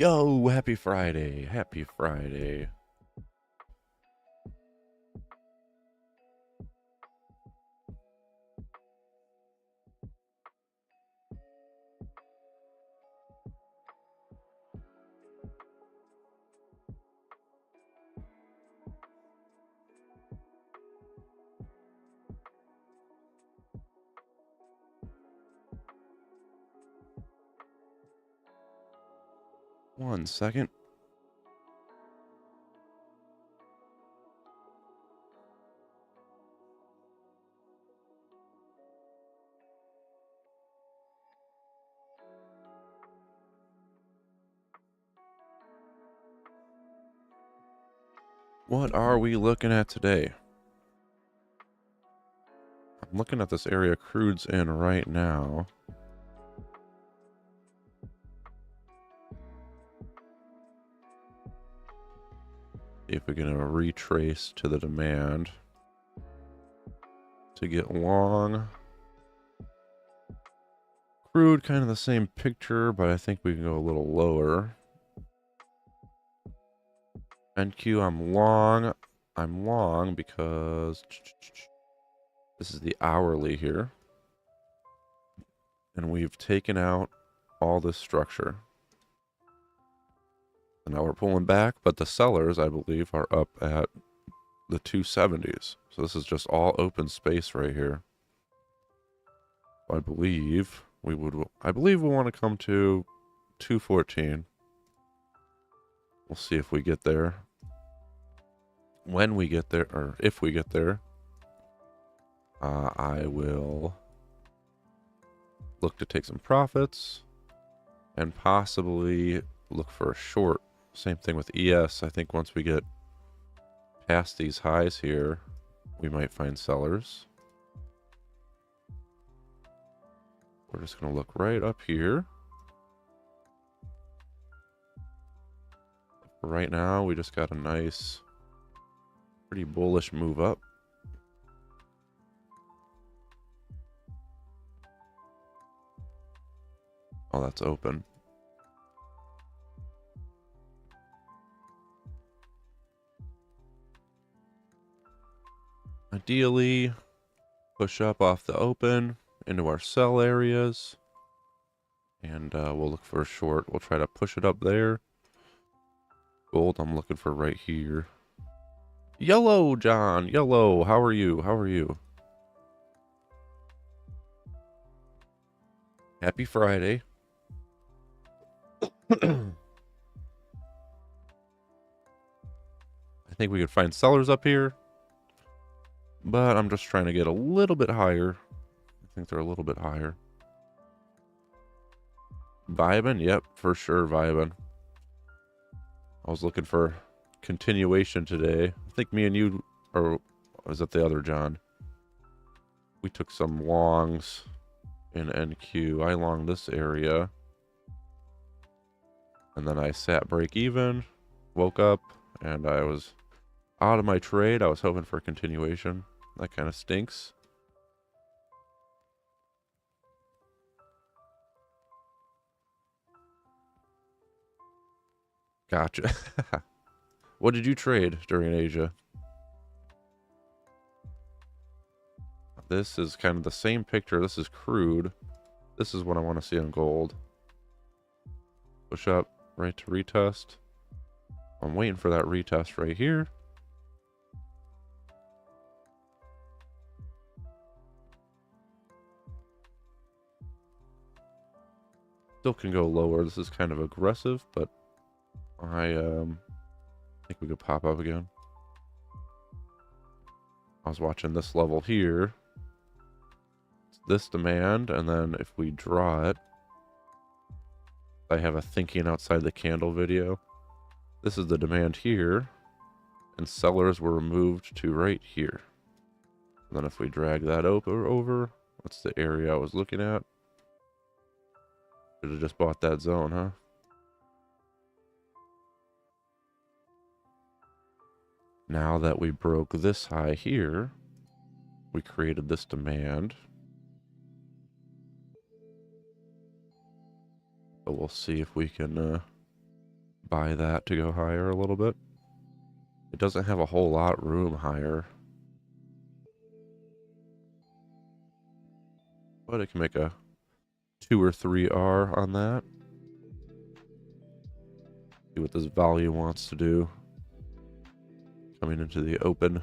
Yo, happy Friday. Happy Friday. One second. What are we looking at today? I'm looking at this area crude's in right now. See if we can retrace to the demand to get long. Crude, kind of the same picture, but I think we can go a little lower. NQ, I'm long. I'm long because this is the hourly here. And we've taken out all this structure. And now we're pulling back, but the sellers, I believe, are up at the 270s. So this is just all open space right here. I believe we want to come to 214. We'll see if we get there. When we get there, or if we get there, I will look to take some profits and possibly look for a short. Same thing with ES. I think once we get past these highs here, we might find sellers. We're just going to look right up here. Right now, we just got a nice, pretty bullish move up. Oh, that's open. Ideally, push up off the open into our sell areas. And we'll look for a short. We'll try to push it up there. Gold, I'm looking for right here. Yellow, John. Yellow, how are you? How are you? Happy Friday. I think we could find sellers up here. But I'm just trying to get a little bit higher. I think they're a little bit higher. Vibin'? Yep, for sure vibin'. I was looking for continuation today. I think me and you, or was that the other John? We took some longs in NQ. I longed this area. And then I sat break even, woke up, and I was out of my trade. I was hoping for a continuation. That kind of stinks. Gotcha. What did you trade during Asia? This is kind of the same picture. This is crude. This is what I want to see on gold. Push up, right to retest. I'm waiting for that retest right here. Still can go lower. This is kind of aggressive, but I think we could pop up again. I was watching this level here. It's this demand, and then if we draw it, I have a thinking outside the candle video. This is the demand here, and sellers were moved to right here. And then if we drag that over, what's the area I was looking at? Should have just bought that zone, huh? Now that we broke this high here, we created this demand. But we'll see if we can buy that to go higher a little bit. It doesn't have a whole lot room higher, but it can make a 2 or 3R on that. See what this volume wants to do. Coming into the open.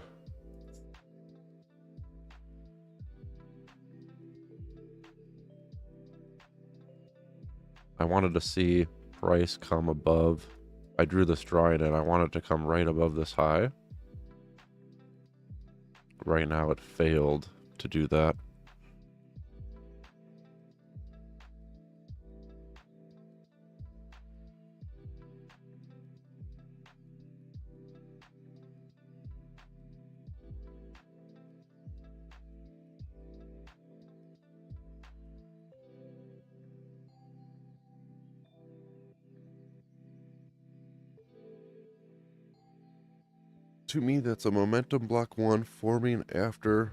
I wanted to see price come above. I drew this drawing and I want it to come right above this high. Right now it failed to do that. To me, that's a momentum block 1 forming after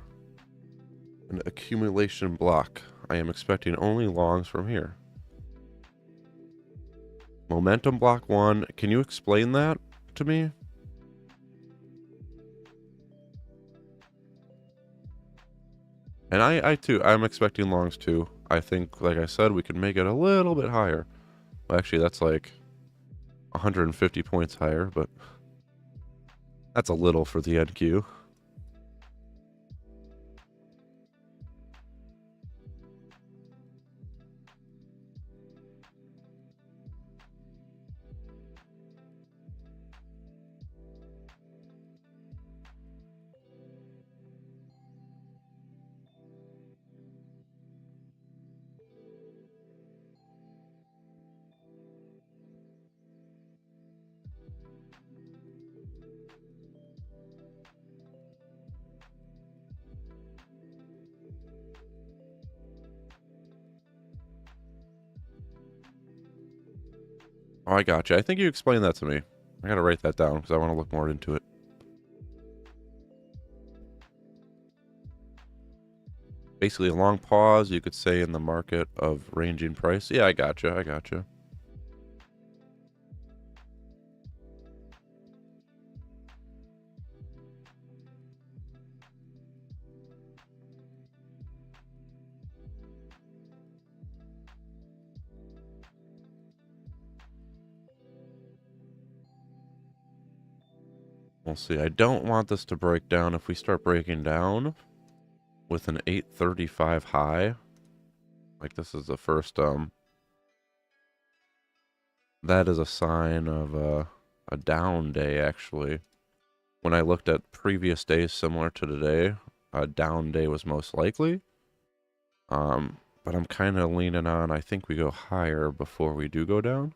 an accumulation block. I am expecting only longs from here. Momentum block 1. Can you explain that to me? And I too, I'm expecting longs too. I think, like I said, we could make it a little bit higher. Well, actually, that's like 150 points higher, but that's a little for the NQ. Oh, I gotcha. I think you explained that to me. I gotta write that down because I want to look more into it. Basically, a long pause, you could say, in the market of ranging price. Yeah, I gotcha. I gotcha. We'll see. I don't want this to break down. If we start breaking down with an 835 high, like this is the first, that is a sign of a down day, actually. When I looked at previous days similar to today, a down day was most likely. But I'm kind of leaning on, I think we go higher before we do go down.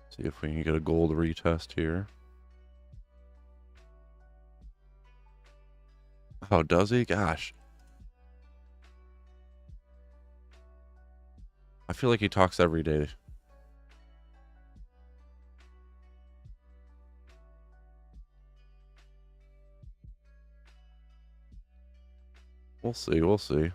See if we can get a gold retest here. Oh, does he? Gosh. I feel like he talks every day. We'll see, we'll see.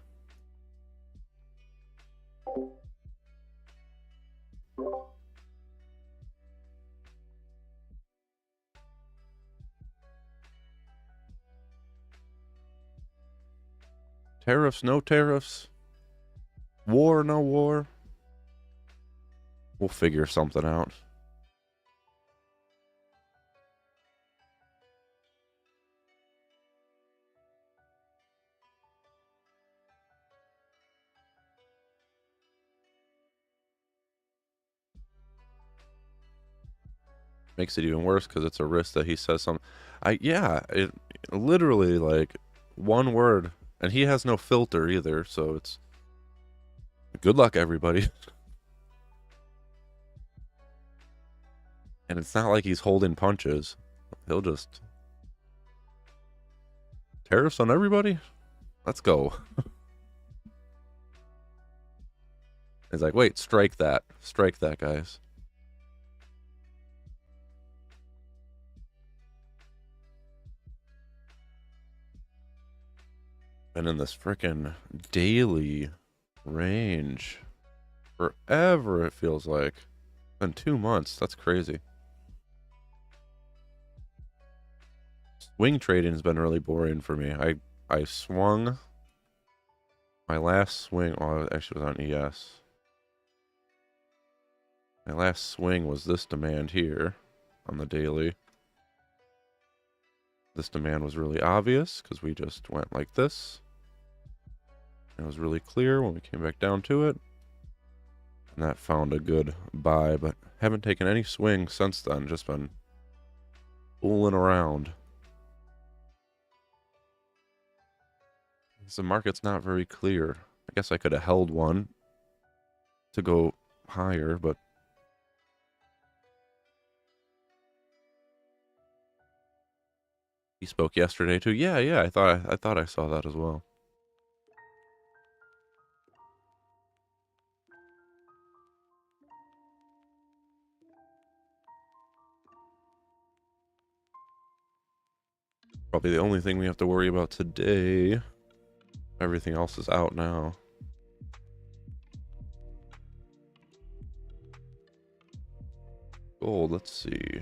Tariffs, no tariffs. War, no war. We'll figure something out. Makes it even worse because it's a risk that he says something. Yeah, it literally like one word, and he has no filter either, so it's good luck, everybody. And it's not like he's holding punches. He'll just tariffs on everybody. Let's go. He's like, wait, strike that. Strike that, guys. Been in this frickin' daily range forever, it feels like. Been 2 months. That's crazy. Swing trading has been really boring for me. I swung my last swing. Oh, it actually was on ES. My last swing was this demand here on the daily. This demand was really obvious because we just went like this. It was really clear when we came back down to it. And that found a good buy, but haven't taken any swing since then. Just been fooling around. The market's not very clear. I guess I could have held one to go higher, but he spoke yesterday too. Yeah, I thought I saw that as well. Probably the only thing we have to worry about today. Everything else is out now. Gold, let's see.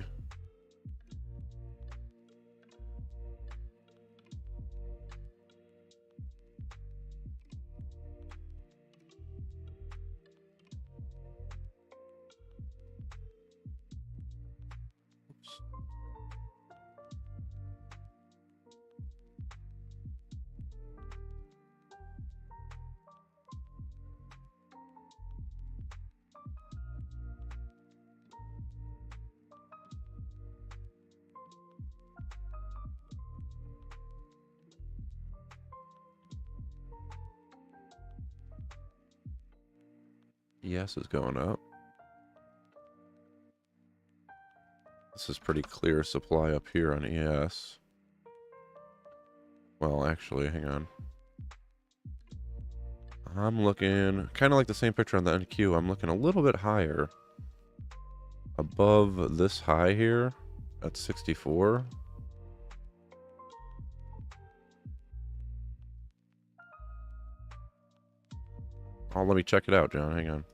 ES is going up. This is pretty clear supply up here on ES. Well, actually, hang on. I'm looking kind of like the same picture on the NQ. I'm looking a little bit higher. Above this high here at 64. Oh, let me check it out, John. Hang on.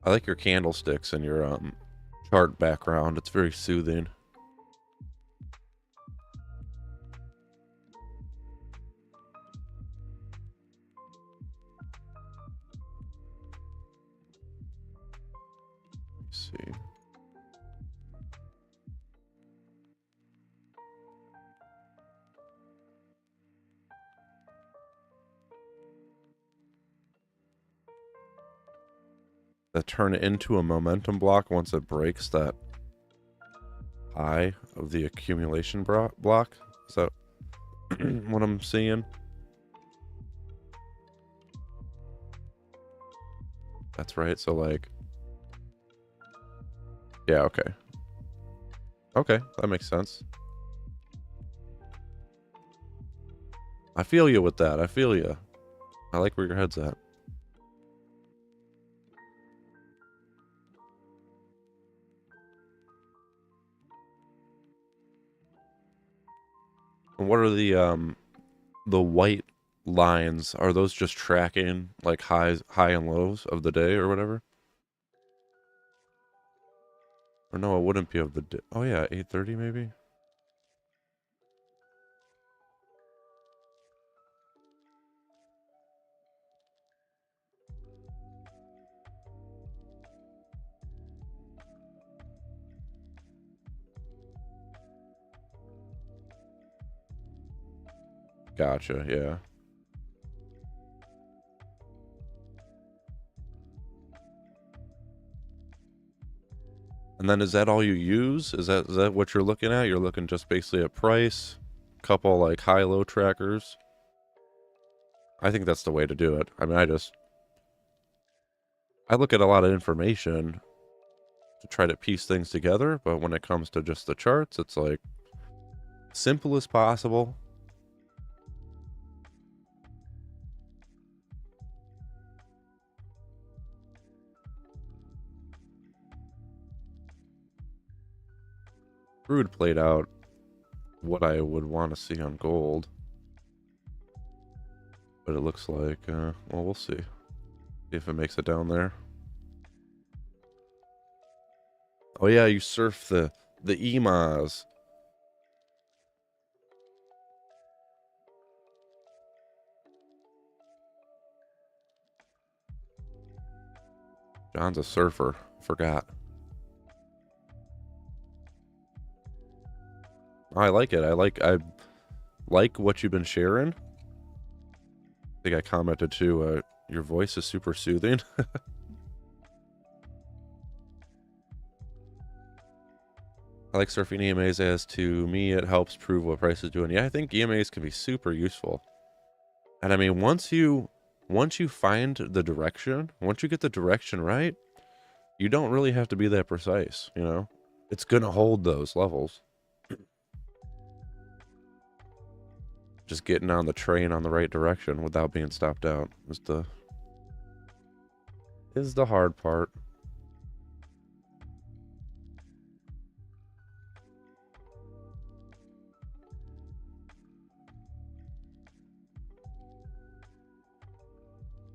I like your candlesticks and your chart background. It's very soothing. Let's see. That turn it into a momentum block once it breaks that high of the accumulation block. Is that what I'm seeing? That's right. So like, yeah, okay. Okay, that makes sense. I feel you with that. I feel you. I like where your head's at. And what are the white lines? Are those just tracking like high and lows of the day or whatever? Or no, it wouldn't be of the day. Oh yeah, 8:30 maybe. Gotcha. Yeah. And then is that all you use? Is that what you're looking at? You're looking just basically at price, couple like high-low trackers. I think that's the way to do it. I mean, I look at a lot of information to try to piece things together, but when it comes to just the charts, it's like simple as possible. Crude played out what I would want to see on gold, but it looks like, well, we'll see if it makes it down there. Oh yeah, you surf the EMAs. John's a surfer. Forgot. I like it. I like what you've been sharing. I think I commented too, your voice is super soothing. I like surfing EMAs, as to me it helps prove what price is doing. Yeah, I think EMAs can be super useful. And I mean, once you find the direction, once you get the direction right, you don't really have to be that precise, you know? It's gonna hold those levels. Just getting on the train on the right direction without being stopped out is the hard part.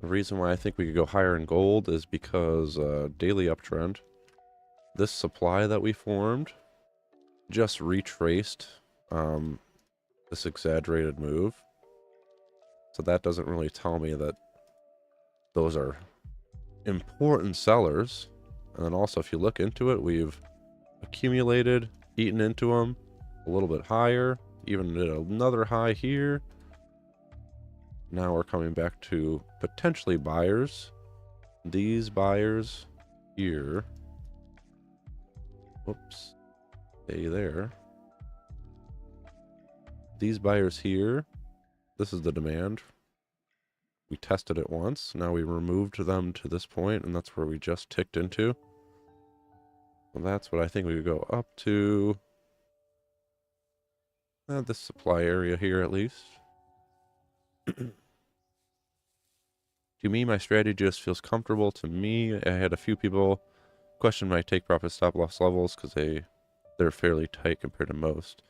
The reason why I think we could go higher in gold is because daily uptrend. This supply that we formed just retraced this exaggerated move. So that doesn't really tell me that those are important sellers. And then also, if you look into it, we've accumulated, eaten into them a little bit higher, even did another high here. Now we're coming back to potentially buyers. These buyers here. Whoops. Stay there. These buyers here. This is the demand. We tested it once. Now we removed them to this point, and that's where we just ticked into. And that's what I think we would go up to. This supply area here, at least. To me, my strategy just feels comfortable. To me, I had a few people question my take profit stop loss levels because they're fairly tight compared to most.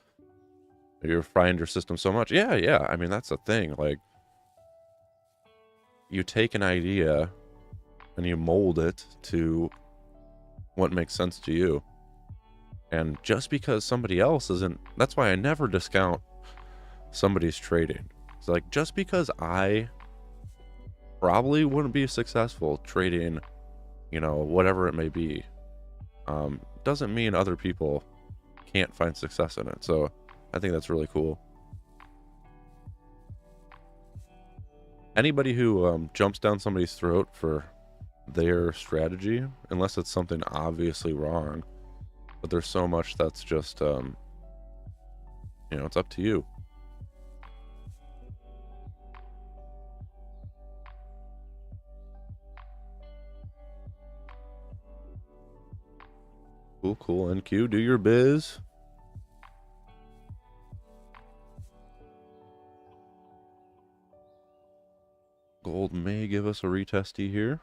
You refined your system so much. Yeah. I mean, that's the thing. Like, you take an idea and you mold it to what makes sense to you. And just because somebody else isn't, that's why I never discount somebody's trading. It's like, just because I probably wouldn't be successful trading, you know, whatever it may be, doesn't mean other people can't find success in it. So I think that's really cool. Anybody who jumps down somebody's throat for their strategy, unless it's something obviously wrong, but there's so much that's just, you know, it's up to you. Cool. NQ, do your biz. Gold may give us a retesty here.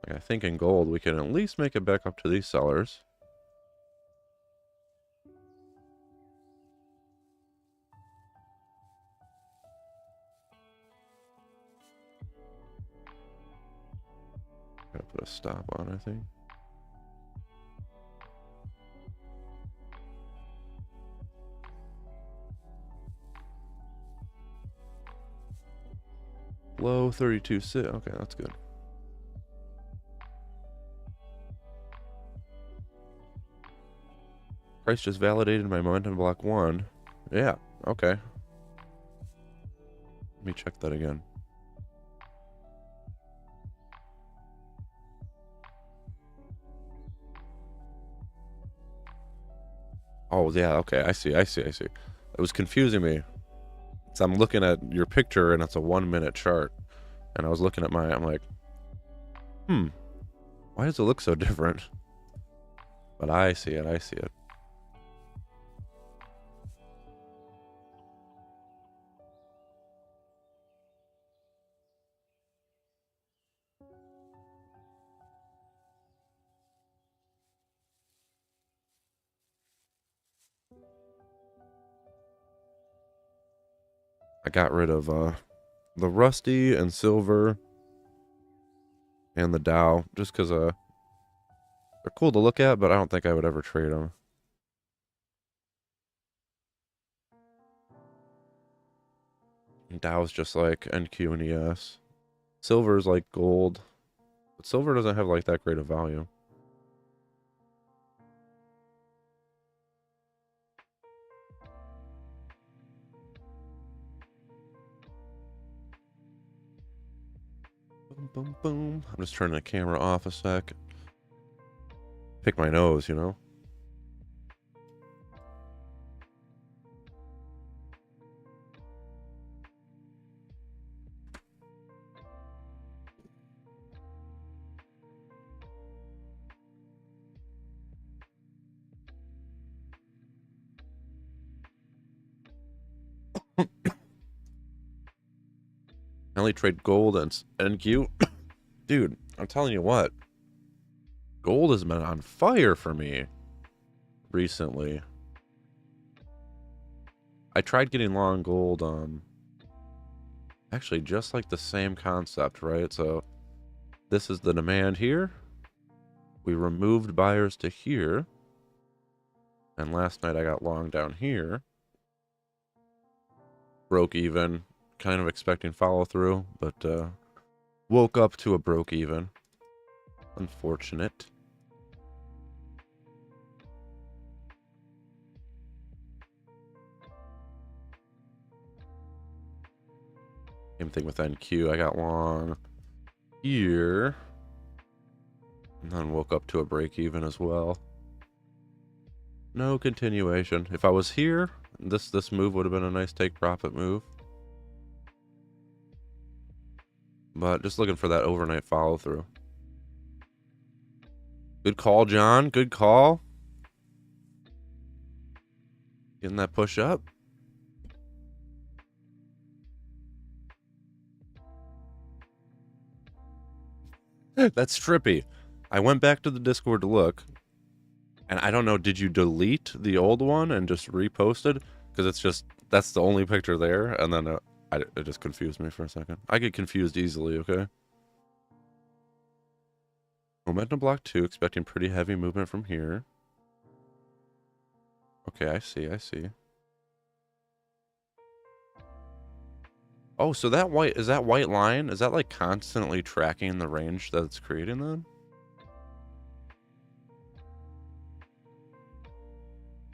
I think in gold we can at least make it back up to these sellers. Gotta put a stop on, I think. Low 32.6. Okay, that's good. Price just validated my momentum block 1. Yeah, okay. Let me check that again. Oh, yeah, okay, I see. It was confusing me. So I'm looking at your picture and it's a 1 minute chart. And I was looking at mine, I'm like, why does it look so different? But I see it, I see it. I got rid of the rusty and silver and the Dow just because they're cool to look at, but I don't think I would ever trade them. Dow's just like NQ and ES. Silver's like gold, but silver doesn't have like that great of value. Boom, boom, boom. I'm just turning the camera off a sec. Pick my nose, you know? I only trade gold and NQ. Dude, I'm telling you what. Gold has been on fire for me recently. I tried getting long gold, actually just like the same concept, right? So this is the demand here. We removed buyers to here. And last night I got long down here. Broke even, kind of expecting follow through, but woke up to a broke even. Unfortunate. Same thing with NQ. I got long here. And then woke up to a break even as well. No continuation. If I was here, this move would have been a nice take profit move. But just looking for that overnight follow through. Good call, John. Good call. Getting that push up. That's trippy. I went back to the Discord to look. And I don't know, did you delete the old one and just reposted? Because it's just, that's the only picture there. And then it just confused me for a second. I get confused easily, okay? Momentum block 2, expecting pretty heavy movement from here. Okay, I see, I see. Oh, so that white line, is that like constantly tracking the range that it's creating then?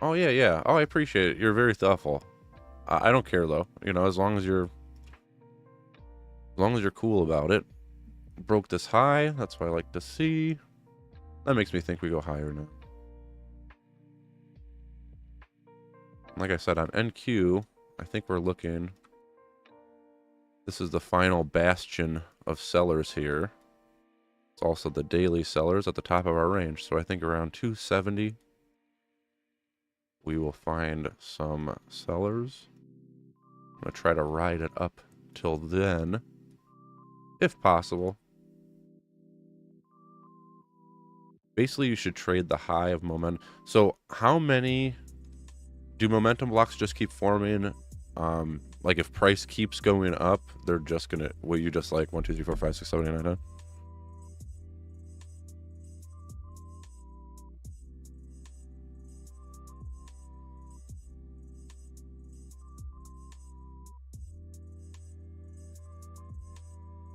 Oh, yeah, yeah. Oh, I appreciate it. You're very thoughtful. I don't care, though. You know, as long as you're cool about it. Broke this high. That's what I like to see. That makes me think we go higher now. Like I said, on NQ, I think we're looking... This is the final bastion of sellers here. It's also the daily sellers at the top of our range. So I think around 270, we will find some sellers. I'm going to try to ride it up till then, if possible. Basically, you should trade the high of momentum. So how many... Do momentum blocks just keep forming? Like if price keeps going up, they're just gonna... Will you just like 1, 2, 3, 4, 5, 6, 7, 8, 9, 10?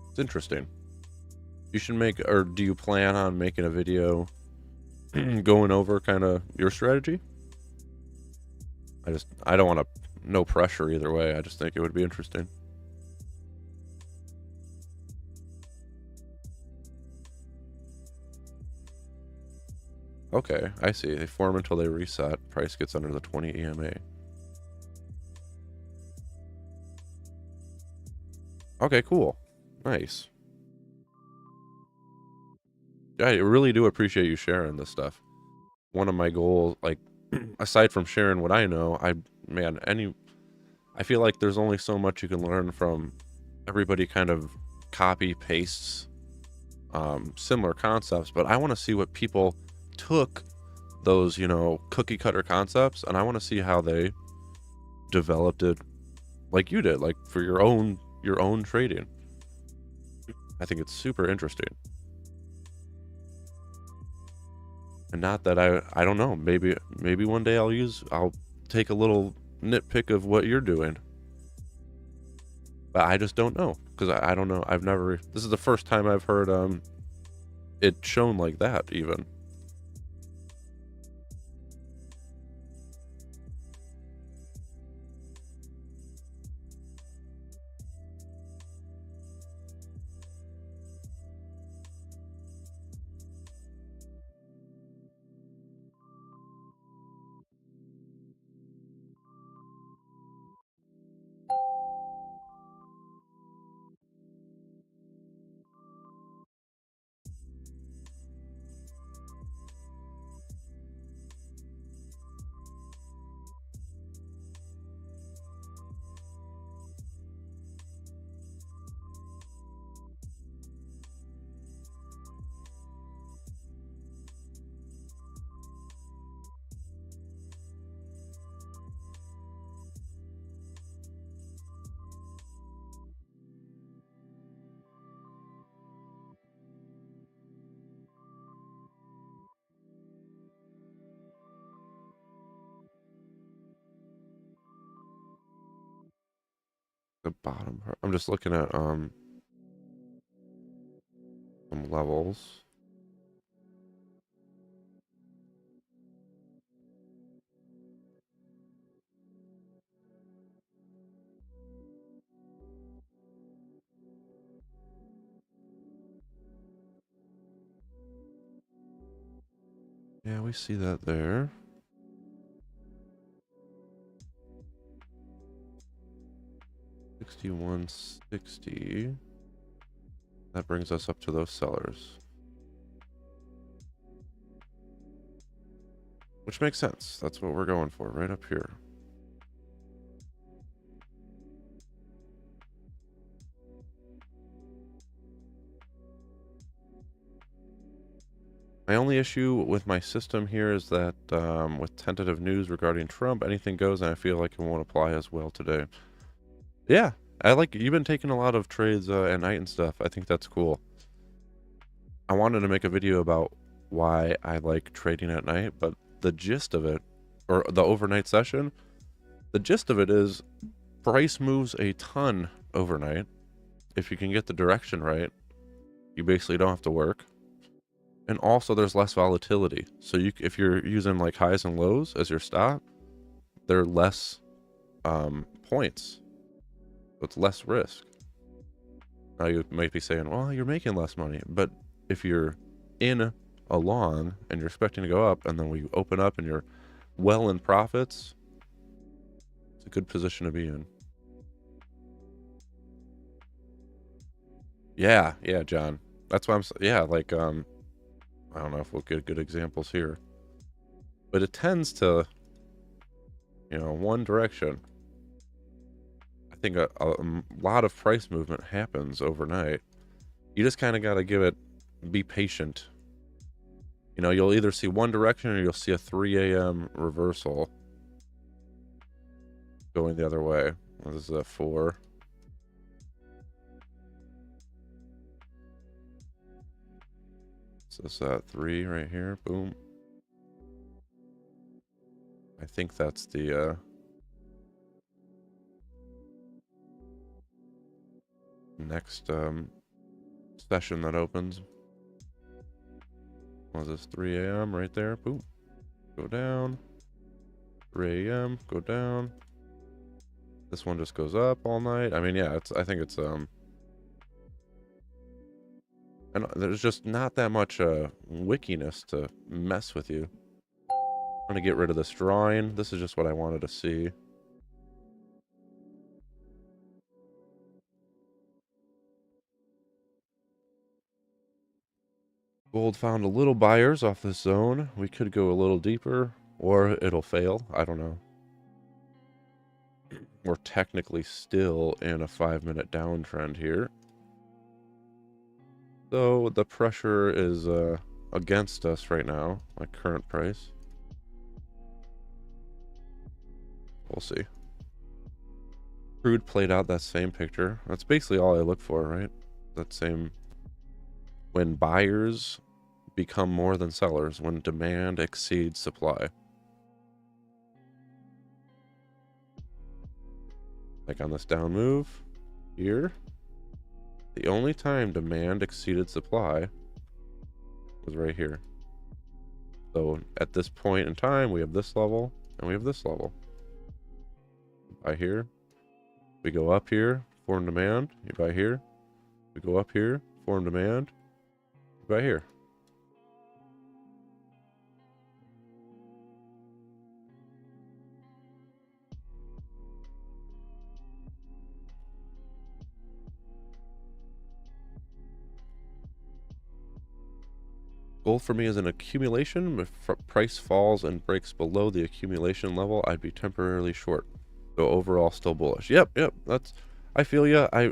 It's interesting. You should make, or do you plan on making a video going over kind of your strategy? I don't want to, no pressure either way. I just think it would be interesting. Okay, I see. They form until they reset. Price gets under the 20 EMA. Okay, cool. Nice. Yeah, I really do appreciate you sharing this stuff. One of my goals, like, aside from sharing what I know, man, I feel like there's only so much you can learn from everybody kind of copy pastes similar concepts, but I want to see what people took those, cookie cutter concepts, and I want to see how they developed it like you did, like for your own trading. I think it's super interesting. And not that I don't know, maybe one day I'll take a little nitpick of what you're doing. But I just don't know because I don't know. This is the first time I've heard it shown like that even. The bottom part. I'm just looking at some levels. Yeah, we see that there. 6160. That brings us up to those sellers. Which makes sense. That's what we're going for, right up here. My only issue with my system here is that with tentative news regarding Trump, anything goes, and I feel like it won't apply as well today. Yeah, you've been taking a lot of trades at night and stuff. I think that's cool. I wanted to make a video about why I like trading at night, but the gist of it, or the overnight session, the gist of it is price moves a ton overnight. If you can get the direction right, you basically don't have to work. And also there's less volatility. So if you're using like highs and lows as your stop, there are less points. So it's less risk. Now you might be saying, well, you're making less money. But if you're in a long and you're expecting to go up, and then we open up and you're well in profits, it's a good position to be in. Yeah, John. That's why like I don't know if we'll get good examples here. But it tends to, one direction. I think a lot of price movement happens overnight. You just kind of got to be patient. You'll either see one direction or you'll see a 3 a.m. reversal going the other way. This is a 4. So this is 3 right here. Boom. I think that's the next session that opens. Was this 3 a.m. right there? Boom. Go down. 3 a.m. Go down. This one just goes up all night. I mean, yeah, I think it's and there's just not that much wickiness to mess with you. I'm gonna get rid of this drawing. This is just what I wanted to see. Gold found a little buyers off this zone. We could go a little deeper, or it'll fail. I don't know. We're technically still in a 5-minute downtrend here. So the pressure is against us right now, like current price. We'll see. Crude played out that same picture. That's basically all I look for, right? That same... When buyers become more than sellers, when demand exceeds supply. Like on this down move here, the only time demand exceeded supply was right here. So at this point in time, we have this level and we have this level. Buy here, we go up here, form demand, you buy here, we go up here, form demand, you buy here. Gold for me is an accumulation. If price falls and breaks below the accumulation level, I'd be temporarily short. So overall, still bullish. Yep. That's. I feel ya. I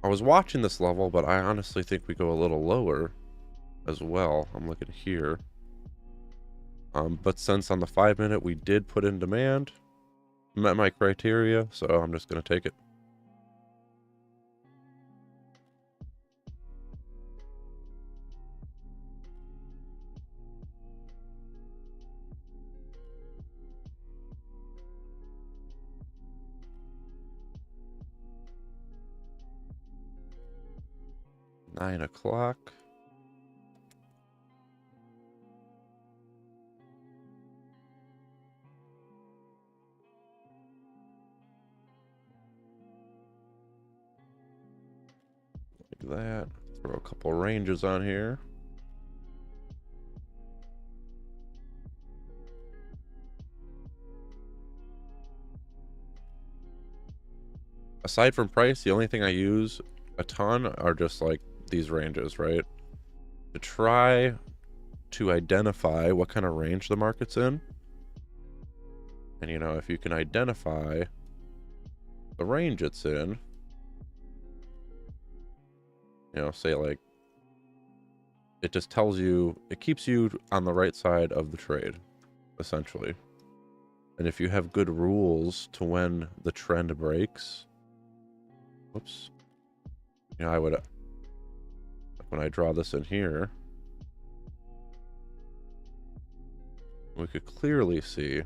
was watching this level, but I honestly think we go a little lower, as well. I'm looking here. But since on the 5-minute we did put in demand, met my criteria, so I'm just gonna take it. Nine o'clock. Like that. Throw a couple ranges on here. Aside from price, the only thing I use a ton are just like these ranges, right? To try to identify what kind of range the market's in. And you know, if you can identify the range it's in, you know, say like, it just tells you, it keeps you on the right side of the trade, essentially. And if you have good rules to when the trend breaks, whoops, you know, I would, like when I draw this in here, we could clearly see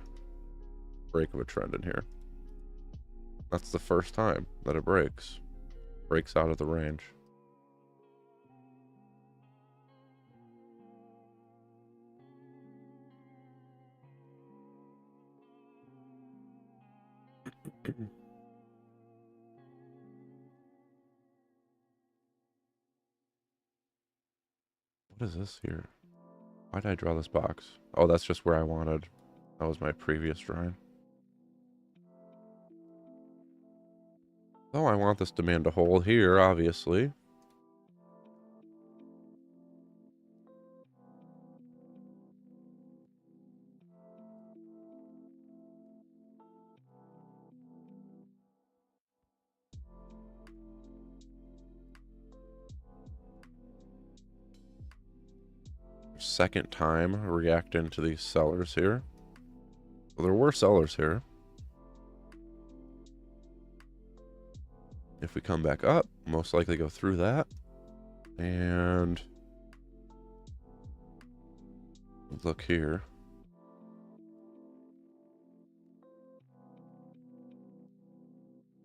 break of a trend in here. That's the first time that it breaks out of the range. What is this here? Why did I draw this box? Oh, that's just where I wanted. That was my previous drawing. Oh, I want this demand to hold here, obviously. Second time reacting to these sellers here. Well, there were sellers here. If we come back up, most likely go through that. And look here.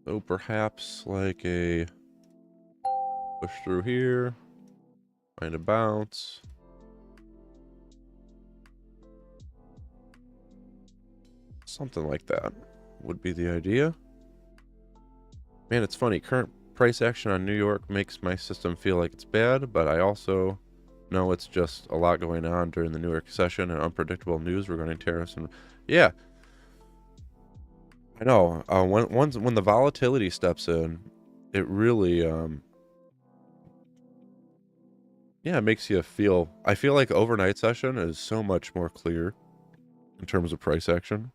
So perhaps like a push through here, find a bounce. Something like that would be the idea. Man, it's funny. Current price action on New York makes my system feel like it's bad, but I also know it's just a lot going on during the New York session and unpredictable news regarding tariffs. And yeah, I know. When the volatility steps in, it really Yeah, it makes you feel. I feel like overnight session is so much more clear in terms of price action.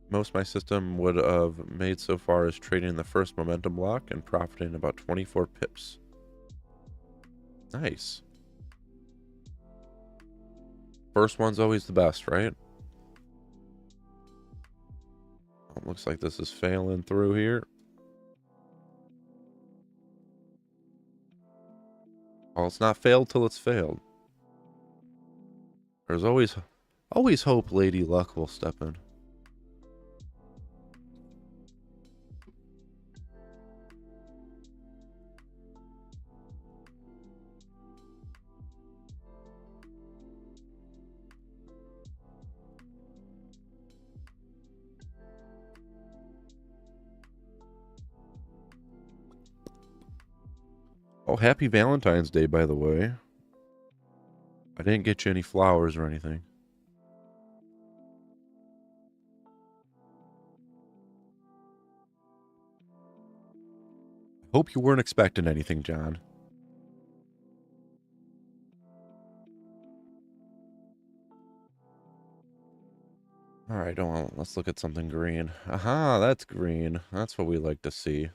Most my system would have made so far is trading the first momentum block and profiting about 24 pips. Nice. First one's always the best, right? Oh, looks like this is failing through here. Well, it's not failed till it's failed. There's always hope Lady Luck will step in. Oh, happy Valentine's Day, by the way. I didn't get you any flowers or anything. Hope you weren't expecting anything, John. Alright, let's look at something green. Aha, that's green. That's what we like to see.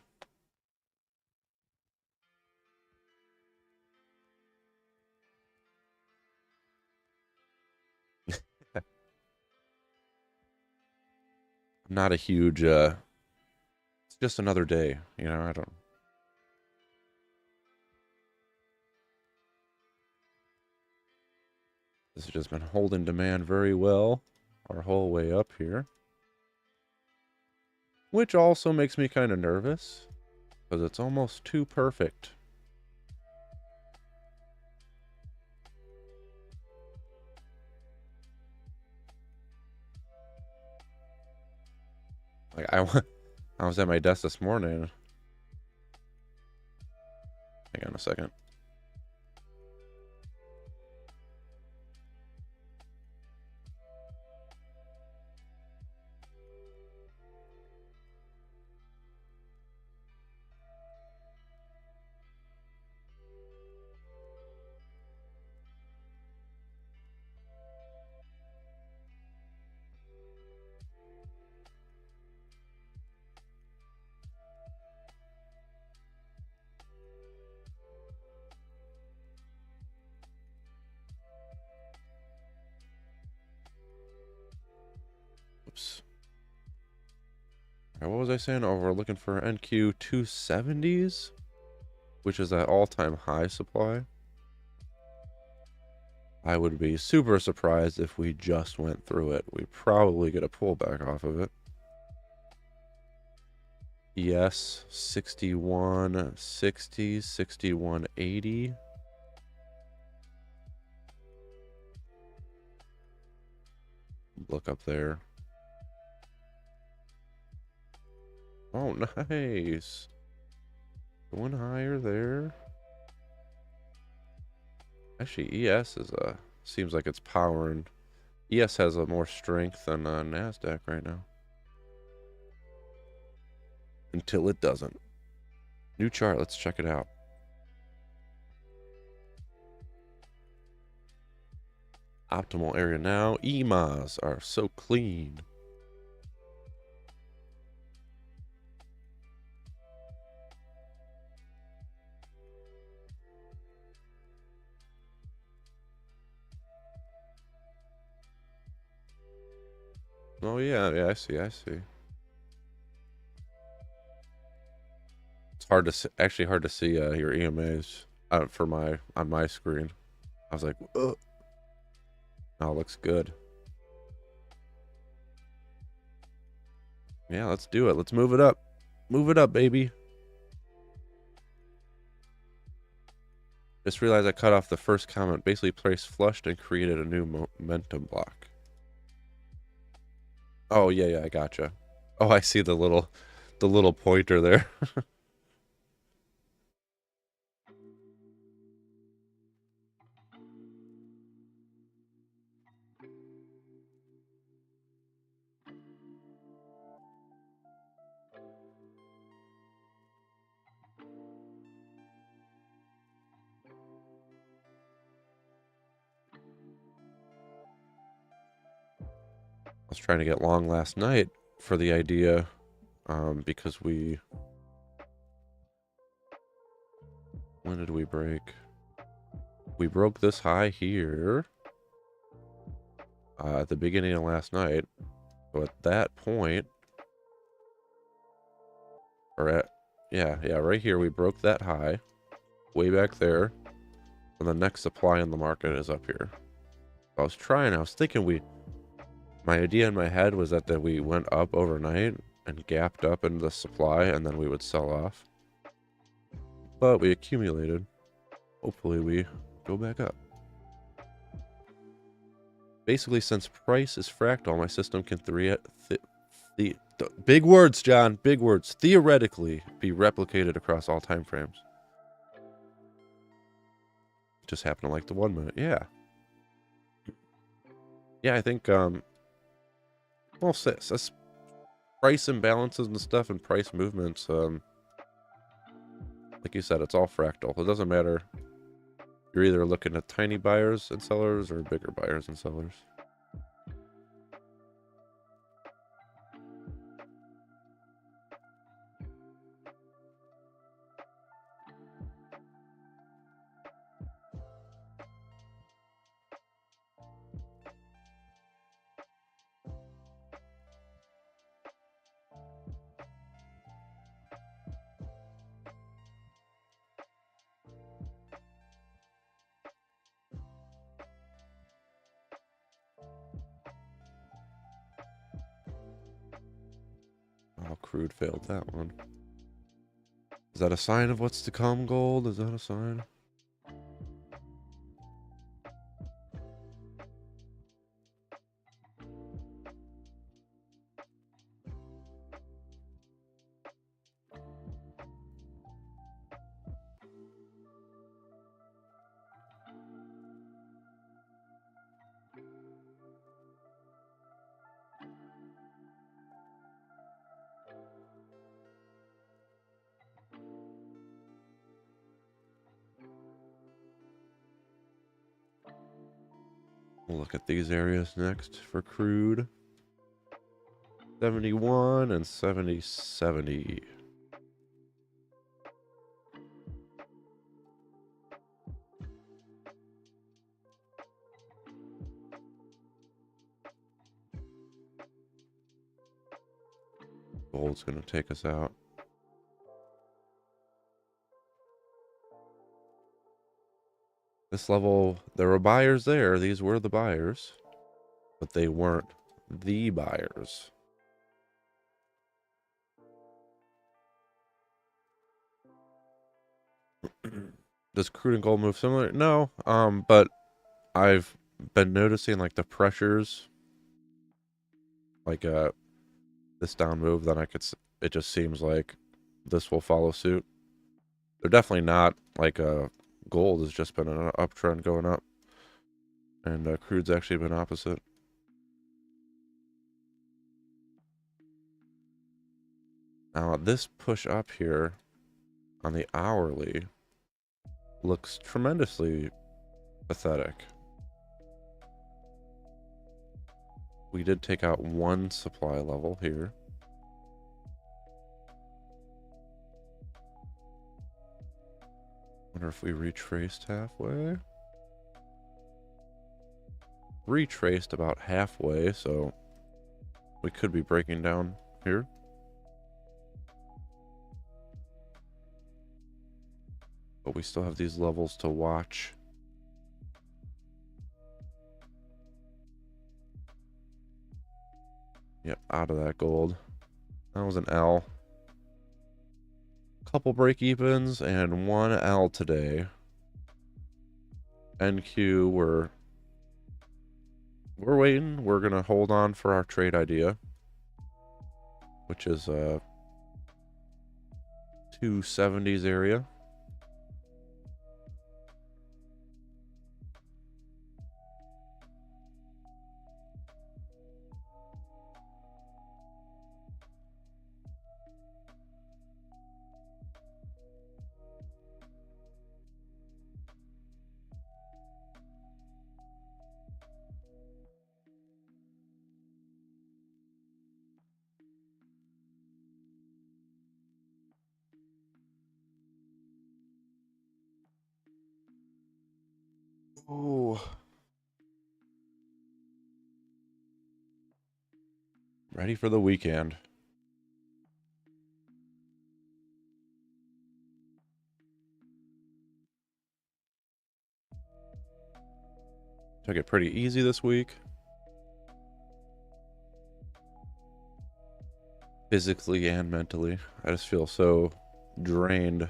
I'm not a huge, it's just another day, you know, I don't... This has just been holding demand very well our whole way up here. Which also makes me kind of nervous, because it's almost too perfect. Like, I was at my desk this morning. Hang on a second. Oops. What was I saying? Oh, we're looking for NQ 270s, which is that all-time high supply. I would be super surprised if we just went through it. We probably get a pullback off of it. Yes, 6160, 6180. Look up there. Oh, nice. Going higher there. Actually, ES is seems like it's powering. ES has a more strength than NASDAQ right now. Until it doesn't. New chart, let's check it out. Optimal area now. EMAs are so clean. Oh yeah, I see. It's hard to see, actually hard to see your EMAs on my screen. I was like, ugh. Oh, looks good. Yeah, let's do it. Let's move it up. Move it up, baby. Just realized I cut off the first comment. Basically, placed flushed and created a new momentum block. Oh yeah, I gotcha. Oh, I see the little pointer there. was trying to get long last night for the idea, because when did we break? We broke this high here at the beginning of last night. So at that point, yeah, right here, we broke that high way back there. And the next supply in the market is up here. I was thinking my idea in my head was that we went up overnight and gapped up into the supply and then we would sell off. But we accumulated. Hopefully we go back up. Basically, since price is fractal, my system can big words, John, big words, theoretically be replicated across all time frames. Just happened to like the 1 minute. Yeah. Yeah, I think, well, price imbalances and stuff and price movements, like you said, it's all fractal. It doesn't matter. You're either looking at tiny buyers and sellers or bigger buyers and sellers. Oh, crude failed that one. Is that a sign of what's to come, gold? Is that a sign? We'll look at these areas next for crude. 71 and 70. Gold's going to take us out. This level, there were buyers there. These were the buyers, but they weren't the buyers. Does crude and gold move similar? No, but I've been noticing like the pressures, like this down move. Then it just seems like this will follow suit. They're definitely not like gold has just been an uptrend going up, and crude's actually been opposite. Now this push up here on the hourly looks tremendously pathetic. We did take out one supply level here. Wonder if we retraced halfway. Retraced about halfway, so we could be breaking down here. But we still have these levels to watch. Yep, out of that gold. That was an L. Couple break evens and one L today. NQ, we're waiting. We're gonna hold on for our trade idea, which is 270s area. Oh, ready for the weekend. Took it pretty easy this week. Physically and mentally. I just feel so drained.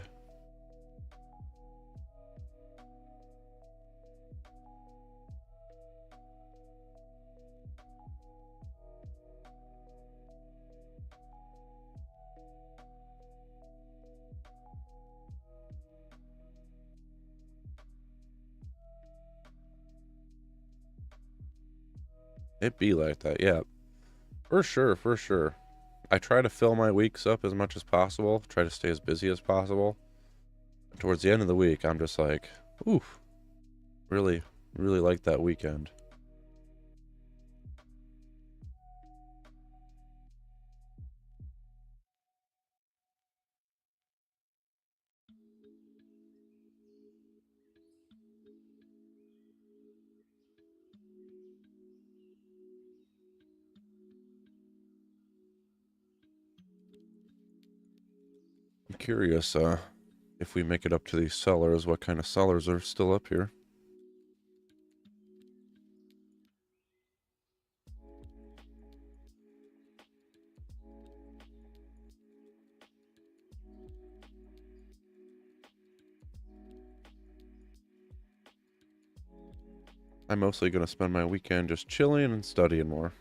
It be like that, yeah. For sure, for sure. I try to fill my weeks up as much as possible, try to stay as busy as possible. Towards the end of the week, I'm just like, oof, really, really like that weekend. I'm curious, if we make it up to these sellers, what kind of sellers are still up here? I'm mostly going to spend my weekend just chilling and studying more.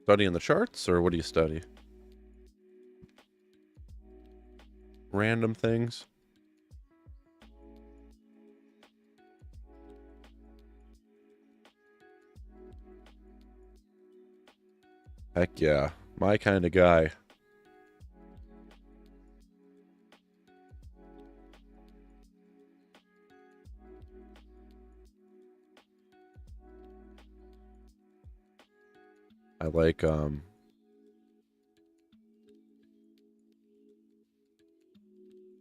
Studying the charts, or what do you study? Random things? Heck yeah, my kind of guy. I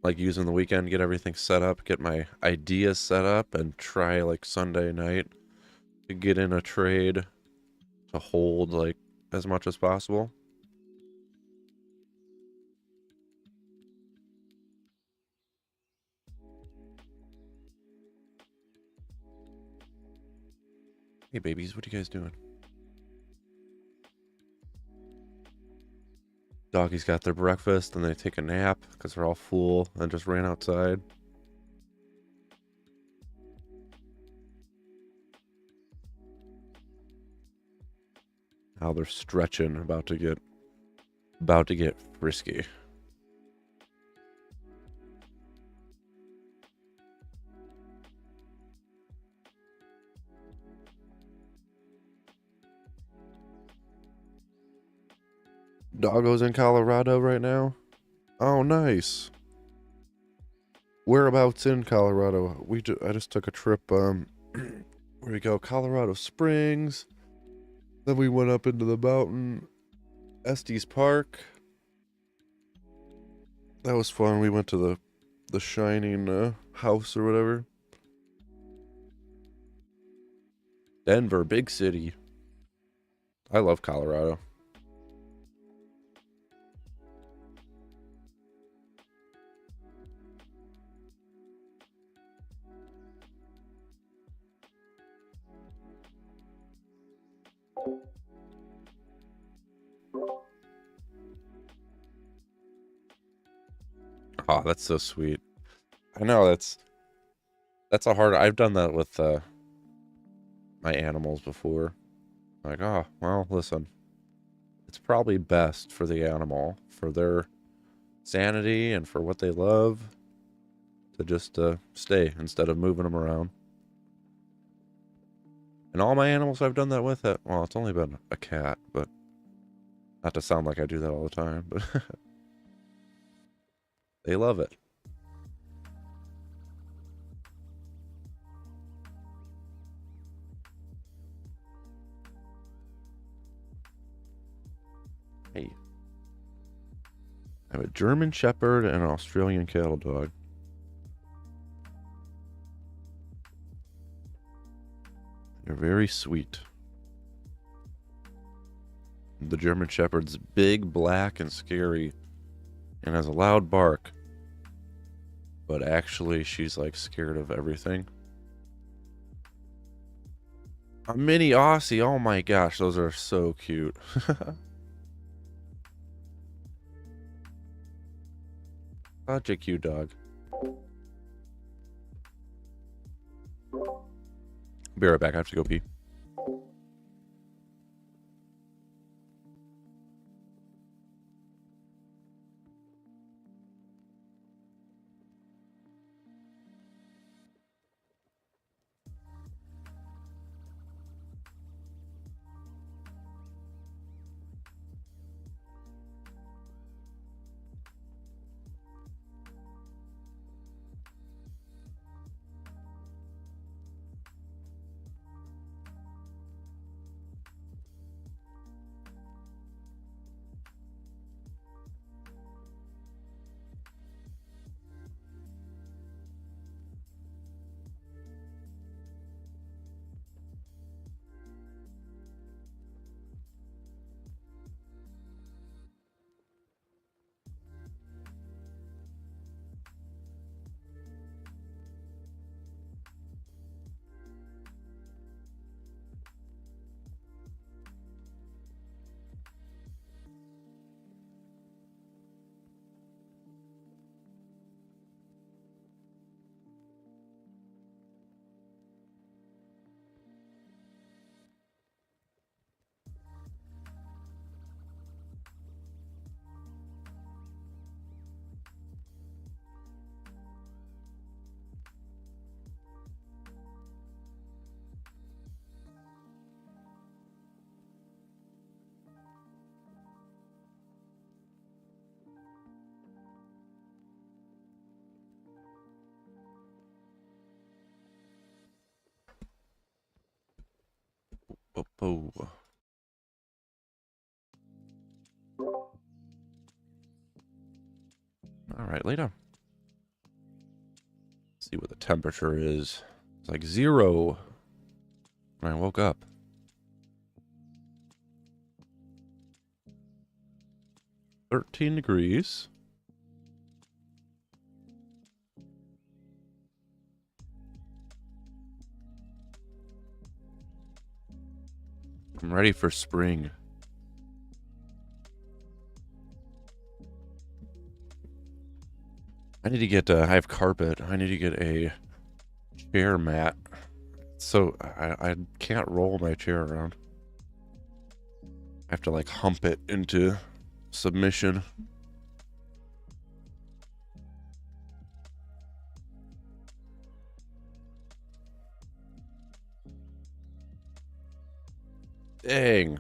like using the weekend, get everything set up, get my ideas set up, and try like Sunday night to get in a trade to hold like as much as possible. Hey babies, what are you guys doing? Doggies got their breakfast and they take a nap because they're all full and just ran outside. Now they're stretching, about to get frisky. Doggo's in Colorado right now. Oh, nice. Whereabouts in Colorado? I just took a trip. Where we go? Colorado Springs. Then we went up into the mountain, Estes Park. That was fun. We went to the Shining house or whatever. Denver, big city. I love Colorado. Oh, that's so sweet. I know that's a hard. I've done that with my animals before. Like, oh, well, listen. It's probably best for the animal, for their sanity and for what they love, to just stay instead of moving them around. And all my animals I've done that with, well, it's only been a cat, but not to sound like I do that all the time, but they love it. Hey. I have a German Shepherd and an Australian Cattle Dog. They're very sweet. The German Shepherd's big, black, and scary, and has a loud bark. But actually, she's like scared of everything. A mini Aussie. Oh my gosh, those are so cute. Such a cute dog. Be right back. I have to go pee. Oh. All right, lay down. See what the temperature is. It's like 0 when I woke up. 13 degrees. I'm ready for spring. I need to get, I have carpet. I need to get a chair mat. So I can't roll my chair around. I have to like hump it into submission. Dang.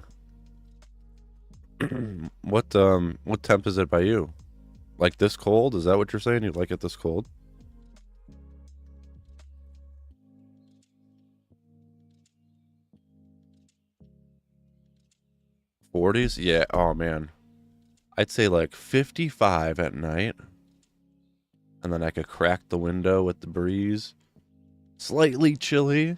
What temp is it by you? Like this cold? Is that what you're saying? You like it this cold? '40s? Yeah. Oh man. I'd say like 55 at night. And then I could crack the window with the breeze. Slightly chilly.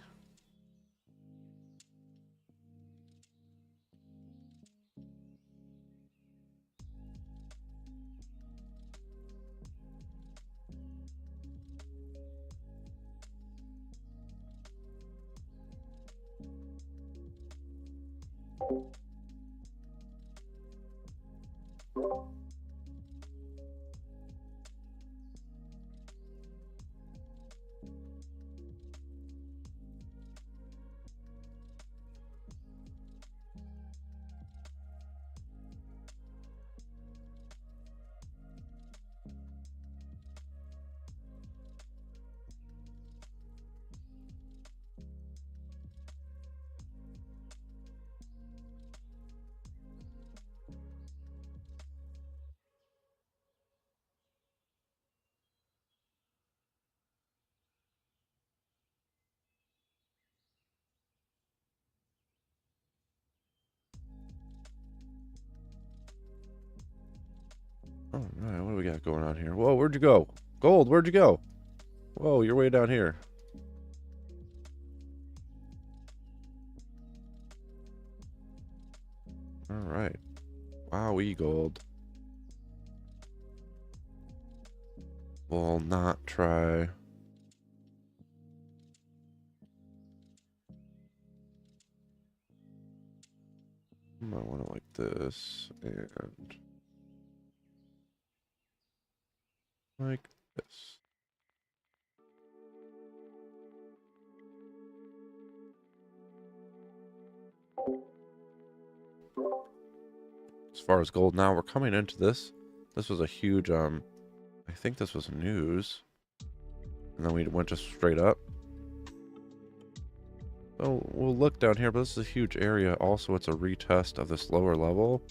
All right, what do we got going on here? Whoa, where'd you go? Gold, where'd you go? Whoa, you're way down here. All right. Wow, gold. We'll not try. I want it like this and like this. As far as gold now, we're coming into this. This was a huge, I think this was news. And then we went just straight up. So we'll look down here, but this is a huge area. Also, it's a retest of this lower level.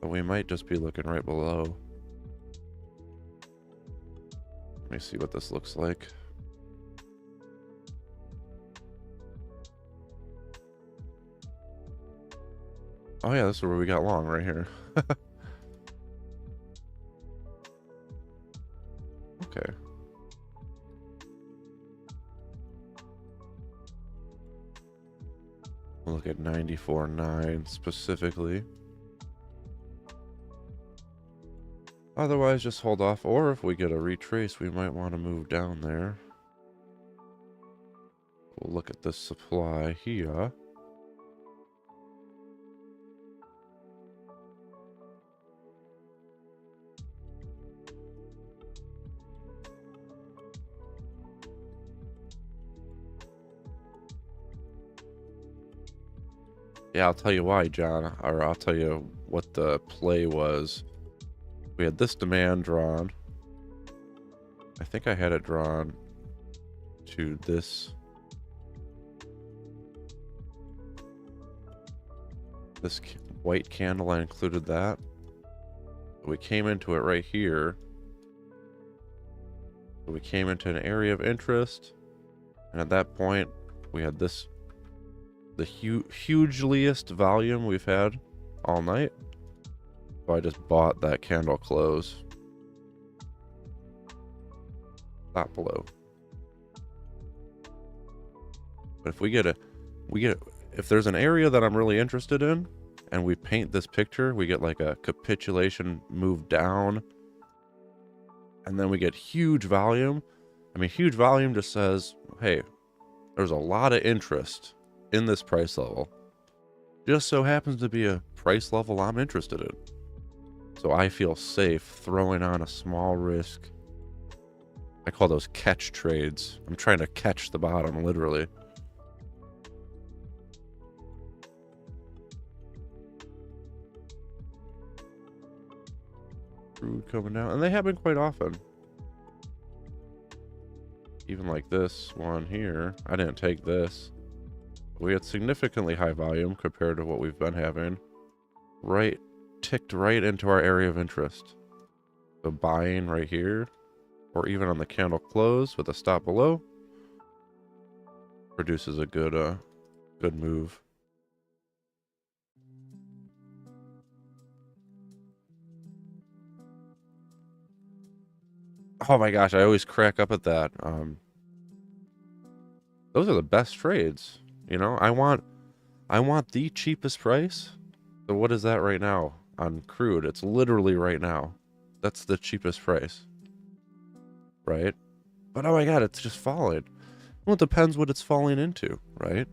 But we might just be looking right below. Let me see what this looks like. Oh yeah, this is where we got long right here. Okay. We'll look at 94.9 specifically. Otherwise, just hold off. Or if we get a retrace, we might want to move down there. We'll look at this supply here. Yeah, I'll tell you why, John. Or I'll tell you what the play was. We had this demand drawn. I think I had it drawn to this. This white candle, I included that. We came into it right here. We came into an area of interest. And at that point, we had this, the hugeliest volume we've had all night. So I just bought that candle close. Not below. But if we get if there's an area that I'm really interested in, and we paint this picture, we get like a capitulation move down, and then we get huge volume. I mean, huge volume just says, hey, there's a lot of interest in this price level. Just so happens to be a price level I'm interested in. So I feel safe throwing on a small risk. I call those catch trades. I'm trying to catch the bottom, literally. Crude coming down. And they happen quite often. Even like this one here. I didn't take this. We had significantly high volume compared to what we've been having. Right, ticked right into our area of interest. So buying right here, or even on the candle close with a stop below, produces a good move. Oh my gosh, I always crack up at that. Those are the best trades. You know, I want the cheapest price. So what is that right now on crude? It's literally right now. That's the cheapest price. Right? But oh my god, it's just falling. Well, it depends what it's falling into, right?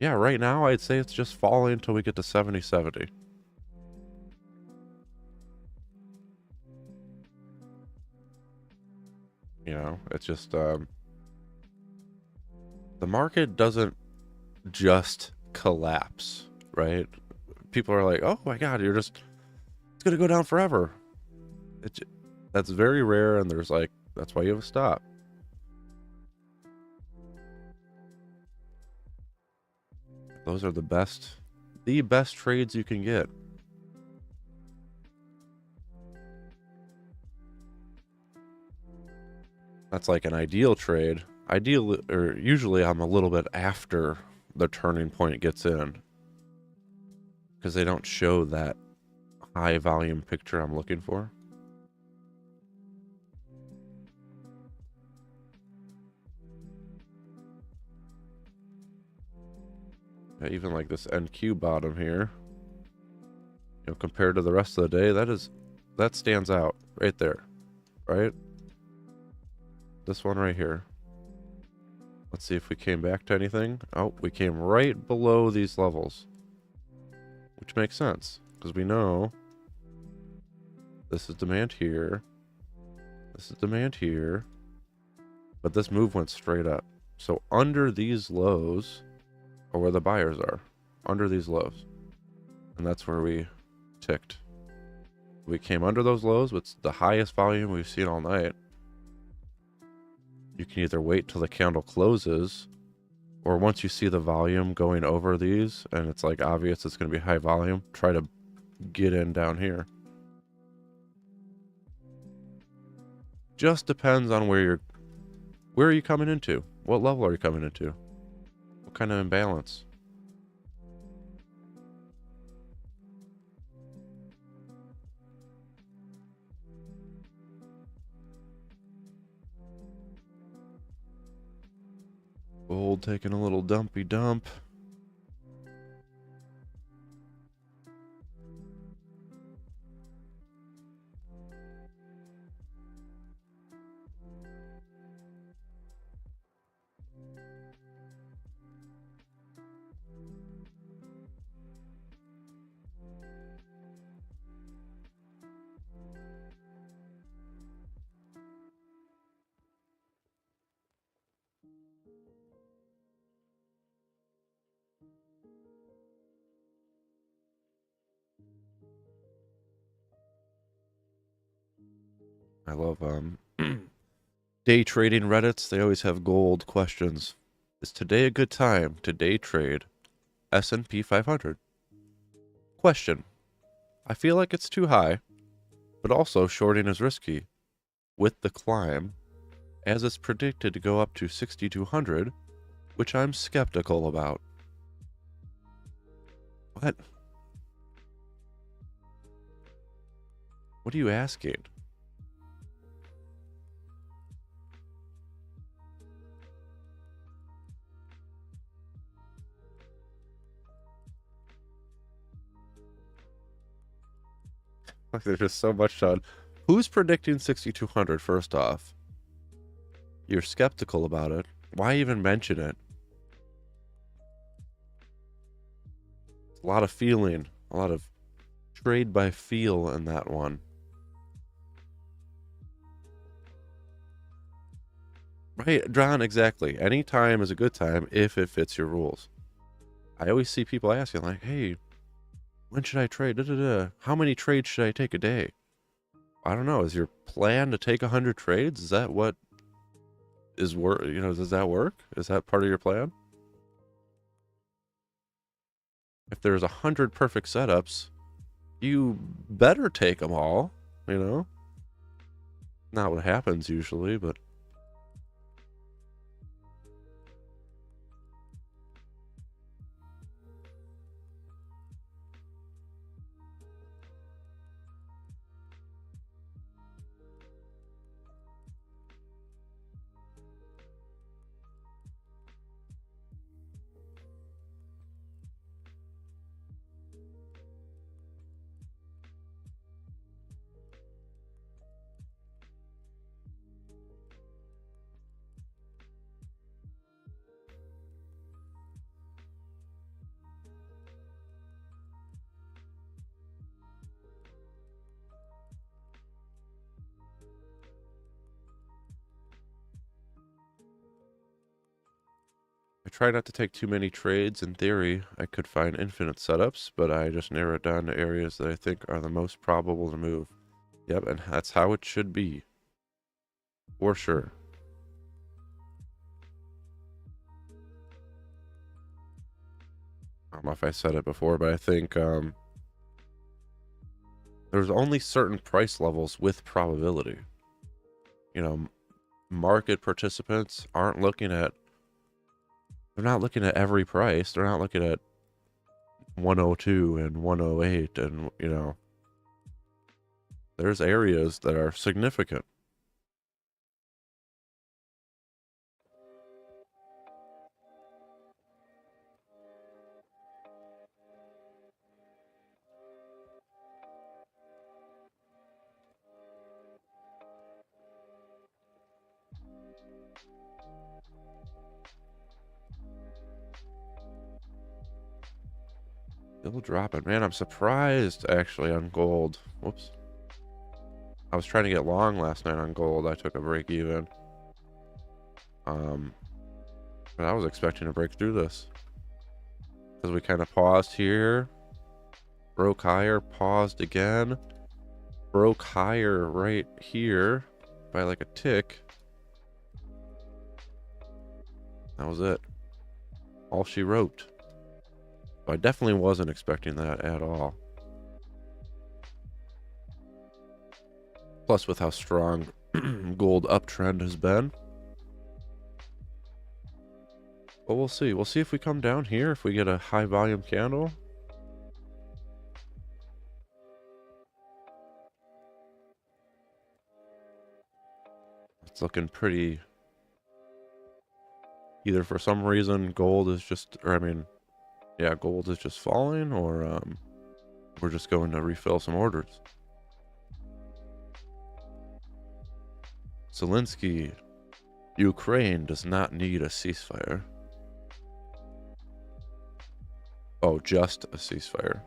Yeah, right now I'd say it's just falling until we get to 70.70. You know, it's just the market doesn't just collapse, right? People are like, "Oh my god, it's gonna go down forever." That's very rare, and that's why you have a stop. Those are the best trades you can get. That's like an ideal trade. Usually I'm a little bit after the turning point gets in, because they don't show that high volume picture I'm looking for. Yeah, even like this NQ bottom here, you know, compared to the rest of the day, that stands out right there, right? This one right here. Let's see if we came back to anything. Oh, we came right below these levels, which makes sense because we know this is demand here. This is demand here. But this move went straight up. So under these lows are where the buyers are. Under these lows. And that's where we ticked. We came under those lows, which is the highest volume we've seen all night. You can either wait till the candle closes, or once you see the volume going over these, and it's like obvious it's going to be high volume, try to get in down here. Just depends on where are you coming into? What level are you coming into? What kind of imbalance? Gold taking a little dumpy dump. I love day trading Reddits. They always have gold questions. Is today a good time to day trade S&P 500? Question. I feel like it's too high, but also shorting is risky with the climb, as it's predicted to go up to 6,200, which I'm skeptical about. What? What are you asking? Like, there's just so much on. Who's predicting 6,200 first off? You're skeptical about it. Why even mention it? A lot of feeling, a lot of trade by feel in that one. Right, John, exactly. Any time is a good time if it fits your rules. I always see people asking, like, hey, when should I trade? How many trades should I take a day? I don't know. Is your plan to take 100 trades? Is that what is work? You know, does that work? Is that part of your plan? If there's 100 perfect setups, you better take them all, you know? Not what happens usually, but I try not to take too many trades. In theory, I could find infinite setups, but I just narrow it down to areas that I think are the most probable to move. Yep, and that's how it should be. For sure. I don't know if I said it before, but I think there's only certain price levels with probability. You know, market participants aren't looking at, they're not looking at every price. They're not looking at 102 and 108 and, you know, there's areas that are significant. Still dropping. Man, I'm surprised actually on gold. Whoops. I was trying to get long last night on gold. I took a break even. But I was expecting to break through this. Because we kind of paused here. Broke higher, paused again. Broke higher right here by like a tick. That was it. All she wrote. I definitely wasn't expecting that at all. Plus with how strong gold uptrend has been. But we'll see. We'll see if we come down here, if we get a high volume candle. It's looking pretty... Either for some reason gold is just... Or I mean... Yeah, gold is just falling, or we're just going to refill some orders. Zelensky, Ukraine does not need a ceasefire. Oh, just a ceasefire.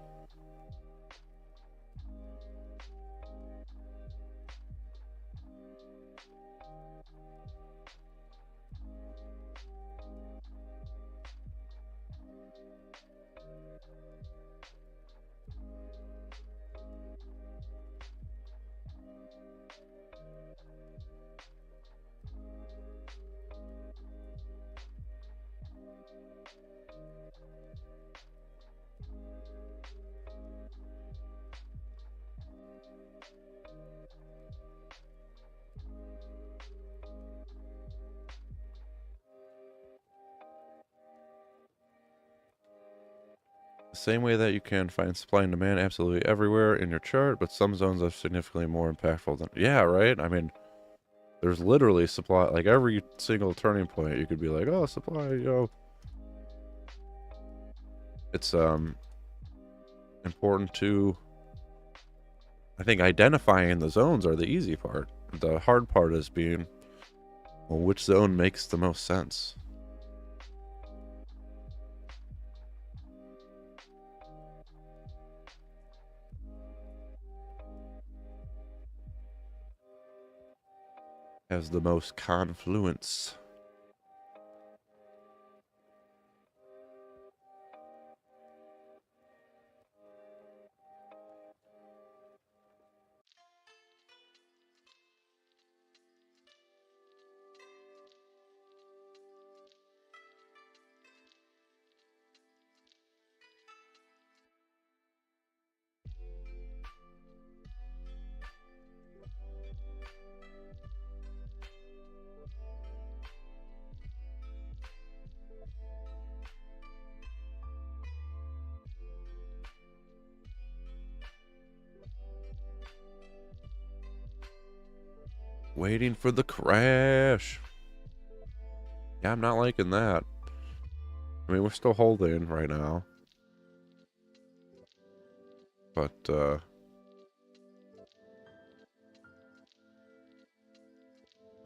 The same way that you can find supply and demand absolutely everywhere in your chart, but some zones are significantly more impactful than... Yeah, right? I mean, there's literally supply... Like, every single turning point, you could be like, oh, supply, yo. It's, important to... I think identifying the zones are the easy part. The hard part is being... Well, which zone makes the most sense? Has the most confluence. Waiting for the crash. Yeah, I'm not liking that. I mean, we're still holding right now. But,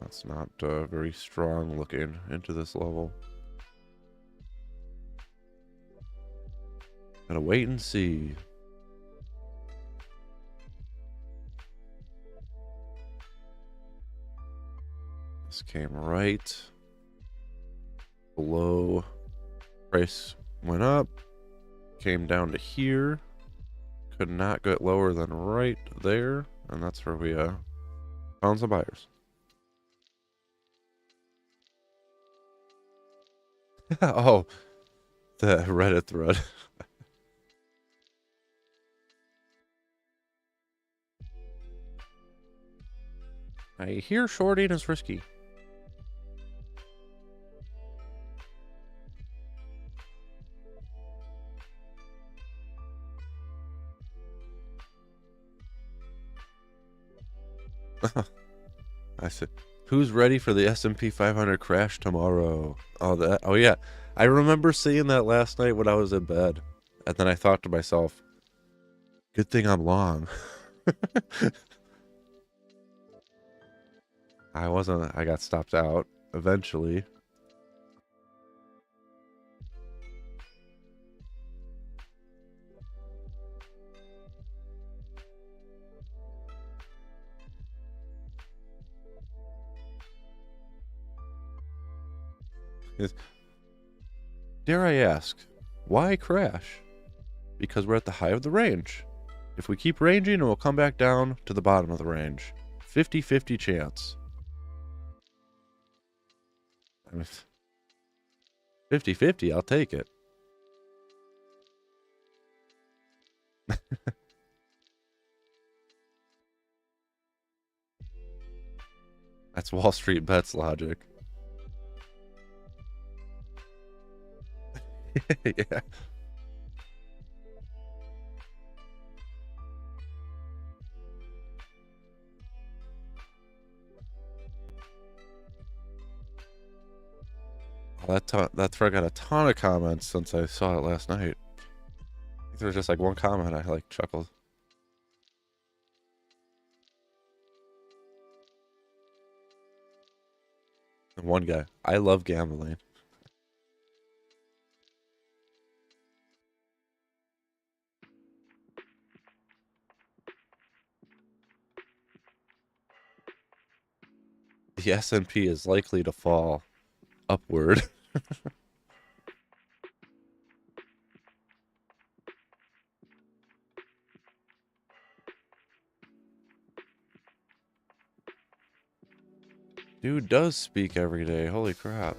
that's not very strong looking into this level. Gotta wait and see. This came right below. Price went up, came down to here. Could not get lower than right there, and that's where we found some buyers. Oh, the Reddit thread. I hear shorting is risky. I said, who's ready for the S&P 500 crash tomorrow? Oh yeah. I remember seeing that last night when I was in bed. And then I thought to myself, good thing I'm long. I wasn't, I got stopped out eventually. Dare I ask, why crash? Because we're at the high of the range. If we keep ranging, it will come back down to the bottom of the range. 50-50 chance. I mean, 50-50, I'll take it. That's Wall Street bets logic. Yeah. Well, that thread got a ton of comments since I saw it last night. I think there was just like one comment I like chuckled. And one guy, I love gambling. The S&P is likely to fall upward. Dude does speak every day. Holy crap.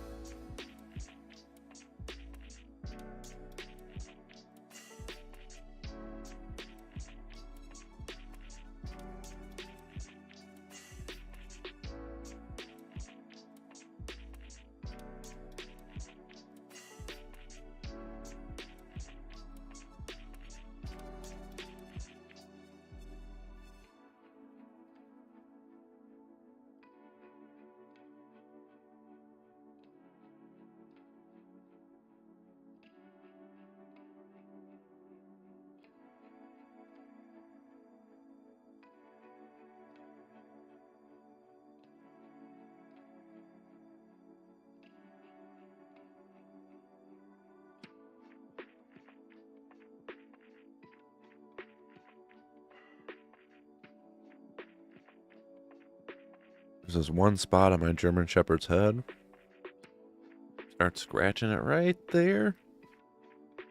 There's this one spot on my German Shepherd's head. Start scratching it right there.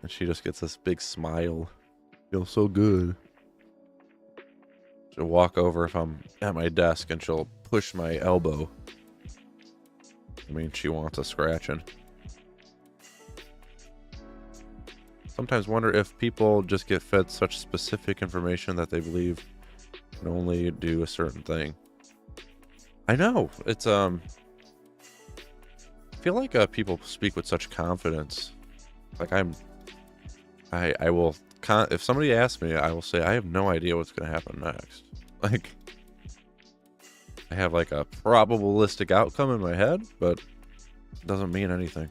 And she just gets this big smile. Feels so good. She'll walk over if I'm at my desk and she'll push my elbow. I mean, she wants a scratching. Sometimes wonder if people just get fed such specific information that they believe can only do a certain thing. I know. It's, I feel like people speak with such confidence. Like I will, if somebody asks me, I will say, I have no idea what's going to happen next. Like, I have like a probabilistic outcome in my head, but it doesn't mean anything.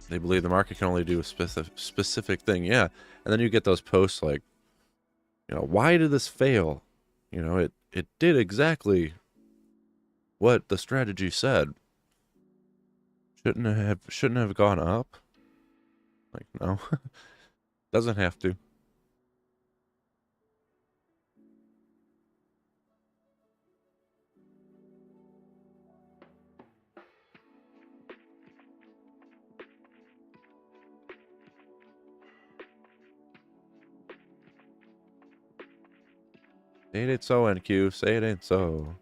They believe the market can only do a specific thing. Yeah. And then you get those posts like, you know, why did this fail? You know, it did exactly what the strategy said. Shouldn't have gone up. Like, no. Doesn't have to. Say it ain't so, NQ. Say it ain't so.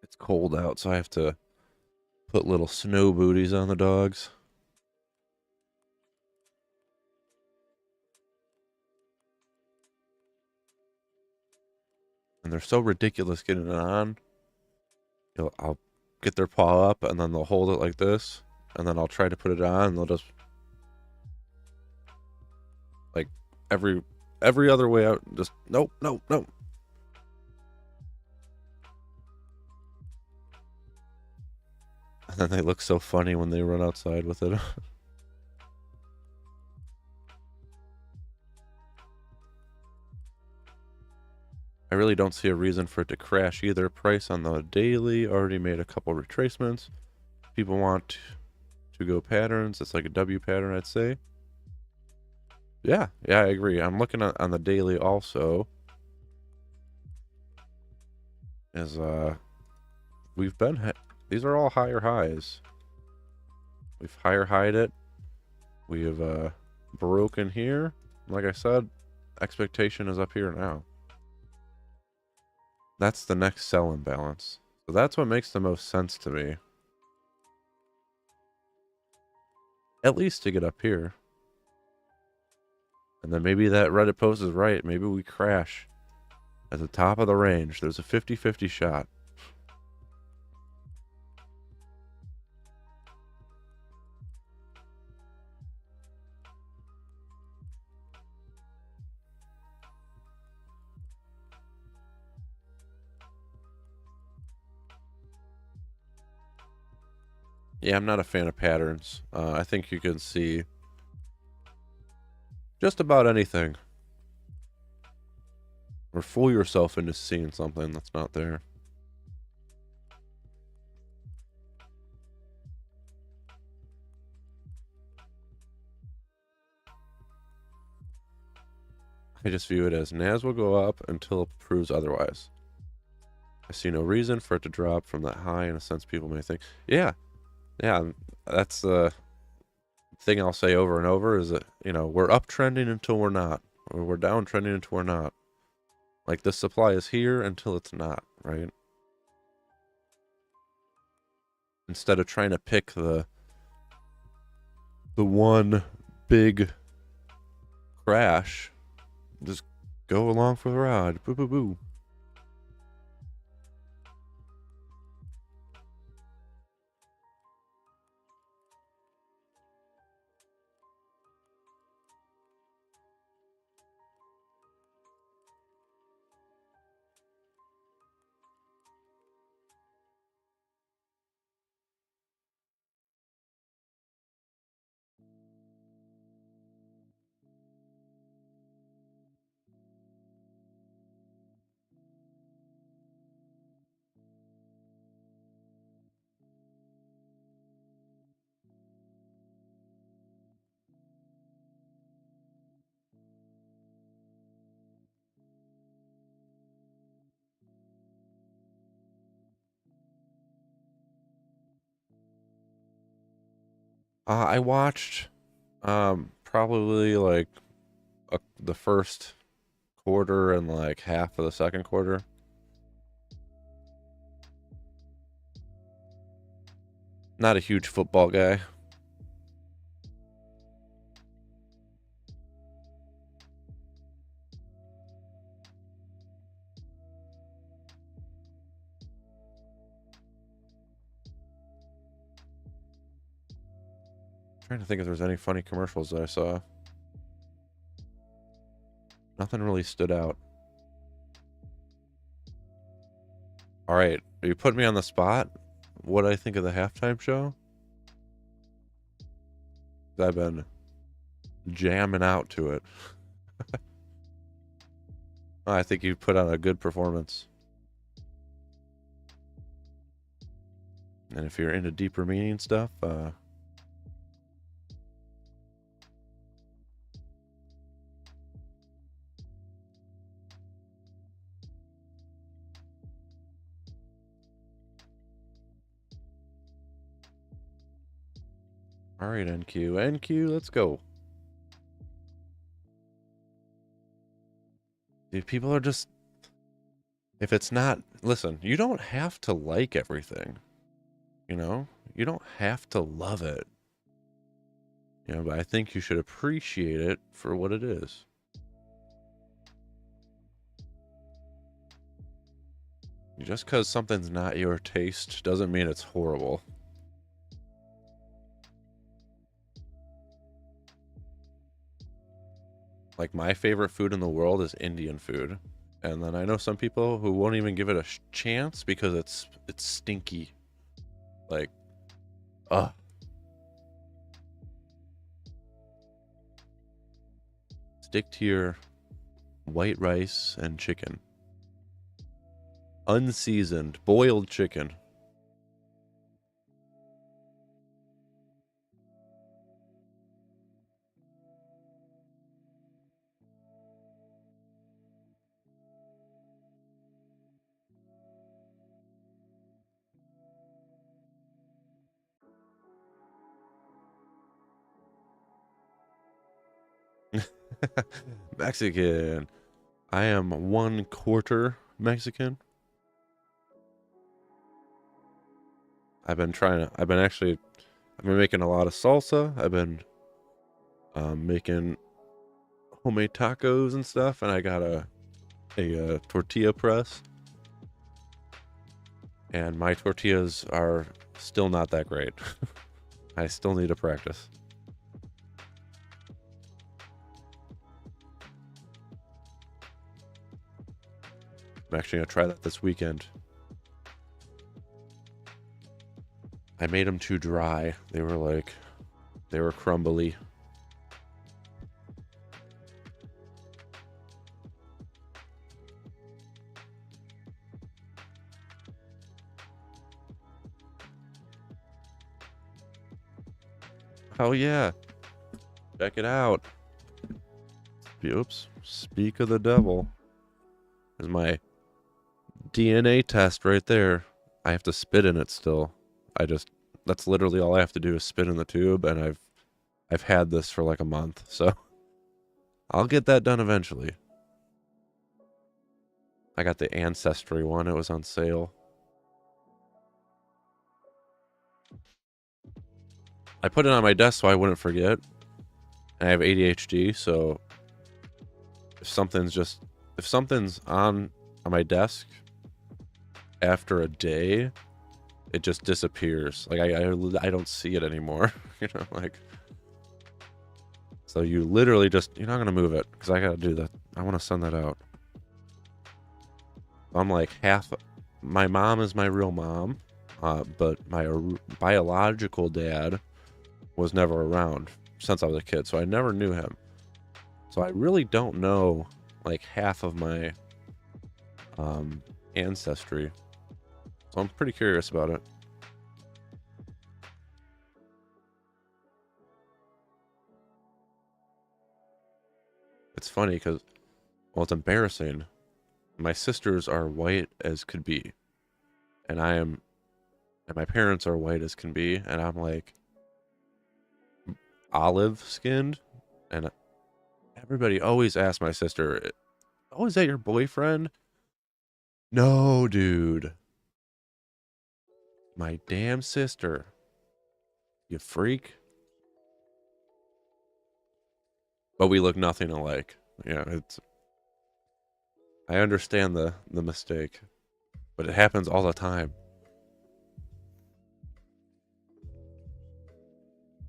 It's cold out, so I have to put little snow booties on the dogs. And they're so ridiculous getting it on. You know, I'll get their paw up, and then they'll hold it like this, and then I'll try to put it on, and they'll just like every other way out. Just nope. And then they look so funny when they run outside with it. I really don't see a reason for it to crash either. Price on the daily already made a couple retracements. People want to go patterns. It's like a W pattern, I'd say. Yeah, I agree. I'm looking at on the daily also. Is we've been these are all higher highs. We've higher high'd it. We have broken here. Like I said, expectation is up here now. That's the next sell imbalance. So that's what makes the most sense to me. At least to get up here. And then maybe that Reddit post is right. Maybe we crash at the top of the range. There's a 50-50 shot. Yeah, I'm not a fan of patterns. I think you can see just about anything. Or fool yourself into seeing something that's not there. I just view it as NAS will go up until it proves otherwise. I see no reason for it to drop from that high in a sense people may think. Yeah, that's the thing I'll say over and over is that, you know, we're uptrending until we're not. Or we're downtrending until we're not. Like, the supply is here until it's not, right? Instead of trying to pick the one big crash, just go along for the ride. Boo, boo, boo. I watched probably like the first quarter and like half of the second quarter. Not a huge football guy. Trying to think if there's any funny commercials that I saw. Nothing really stood out. All right, you put me on the spot. What do I think of the halftime show? I've been jamming out to it. I think you put on a good performance. And if you're into deeper meaning stuff, all right, NQ, let's go. Dude, people are just, if it's not, listen, you don't have to like everything, you know? You don't have to love it. You know, but I think you should appreciate it for what it is. Just because something's not your taste doesn't mean it's horrible. Like, my favorite food in the world is Indian food. And then I know some people who won't even give it a chance because it's stinky. Like, Ugh. Stick to your white rice and chicken. Unseasoned, boiled chicken. Mexican. I am 1/4 Mexican. I've been making a lot of salsa. I've been making homemade tacos and stuff, and I got a tortilla press. And my tortillas are still not that great. I still need to practice. I'm actually going to try that this weekend. I made them too dry. They were crumbly. Oh yeah. Check it out. Oops. Speak of the devil. There's my DNA test right there. I have to spit in it still. That's literally all I have to do is spit in the tube, and I've had this for like a month, so I'll get that done eventually. I got the Ancestry one. It was on sale. I put it on my desk so I wouldn't forget. And I have ADHD, so if something's on my desk after a day, it just disappears. Like I don't see it anymore. You know, like, so you literally you're not gonna move it because I gotta do that. I want to send that out. I'm like my mom is my real mom, but my biological dad was never around since I was a kid, so I never knew him. So I really don't know like half of my ancestry. So I'm pretty curious about it. It's funny because, well, it's embarrassing. My sisters are white as could be, and my parents are white as can be, and I'm like olive skinned, and everybody always asks my sister, "Oh, is that your boyfriend?" No, dude. My damn sister. You freak. But we look nothing alike. Yeah, I understand the mistake, but it happens all the time.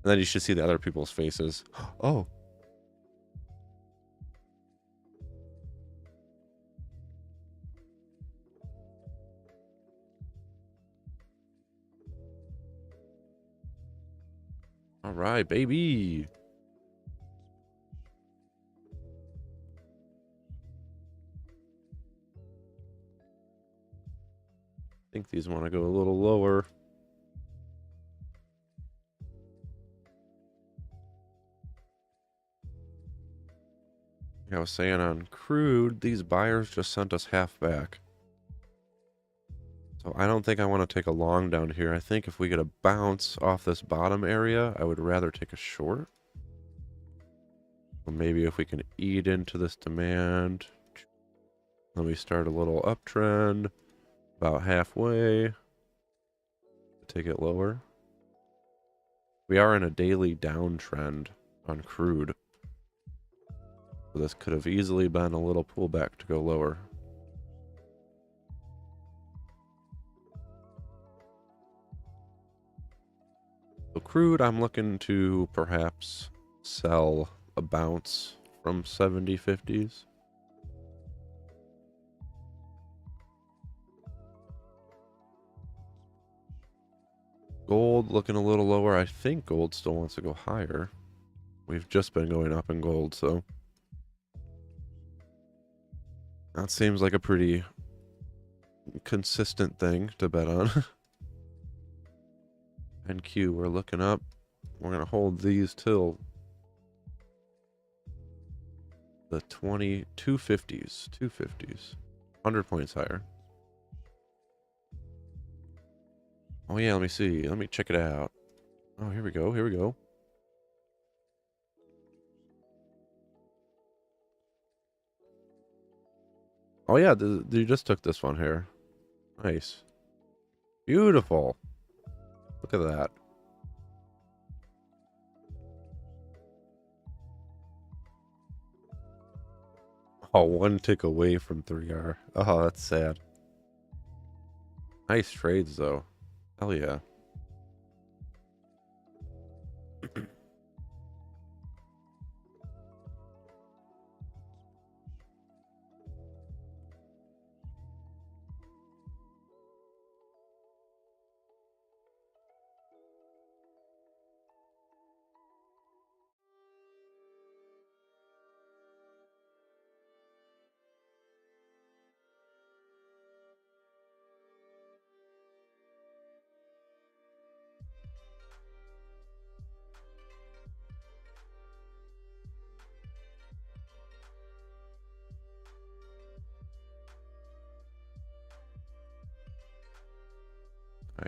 And then you should see the other people's faces. Oh. All right, baby. I think these want to go a little lower. Like I was saying on crude, these buyers just sent us half back. So I don't think I want to take a long down here. I think if we get a bounce off this bottom area, I would rather take a short. Or maybe if we can eat into this demand. Let me start a little uptrend. About halfway. Take it lower. We are in a daily downtrend on crude. So this could have easily been a little pullback to go lower. So crude, I'm looking to perhaps sell a bounce from 70.50s. Gold looking a little lower. I think gold still wants to go higher. We've just been going up in gold, so that seems like a pretty consistent thing to bet on. NQ, we're looking up. We're going to hold these till the 250s. 100 points higher. Oh, yeah, let me see. Let me check it out. Oh, here we go. Here we go. Oh, yeah, you just took this one here. Nice. Beautiful. Look at that. Oh, one tick away from 3R. Oh, that's sad. Nice trades, though. Hell yeah.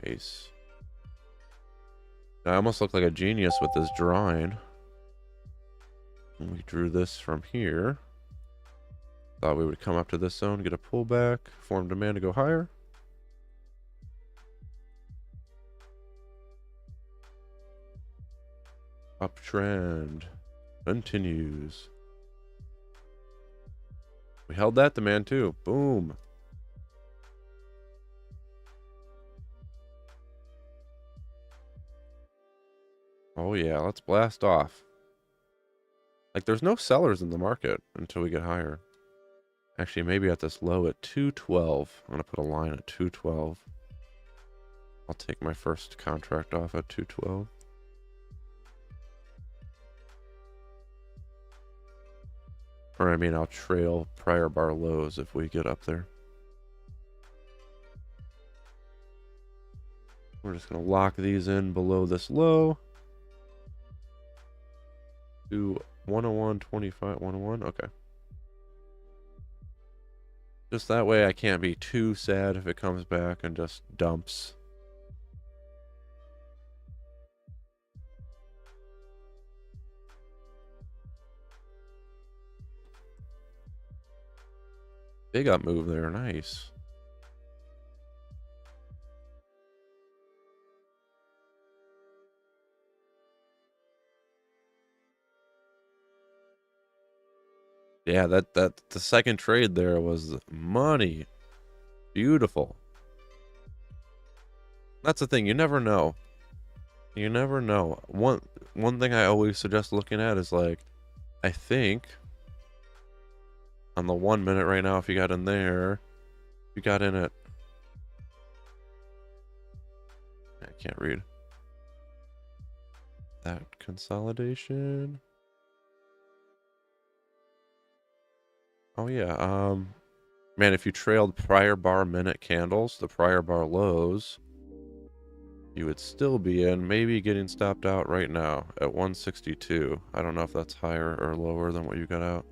Nice. I almost look like a genius with this drawing. We drew this from here. Thought we would come up to this zone, get a pullback, form demand to go higher. Uptrend continues. We held that demand too. Boom. Oh yeah, let's blast off. Like there's no sellers in the market until we get higher. Actually, maybe at this low at 212. I'm going to put a line at 212. I'll take my first contract off at 212. Or I mean, I'll trail prior bar lows if we get up there. We're just going to lock these in below this low. To 101.25, 101, okay. Just that way I can't be too sad if it comes back and just dumps. Big up move there, nice. Yeah, the second trade there was money. Beautiful. That's the thing, you never know. You never know. One thing I always suggest looking at is like, I think on the 1 minute right now, if you got in there, you got in at, I can't read that consolidation. Oh yeah, man, if you trailed prior bar minute candles, the prior bar lows, you would still be in, maybe getting stopped out right now at 162. I don't know if that's higher or lower than what you got out.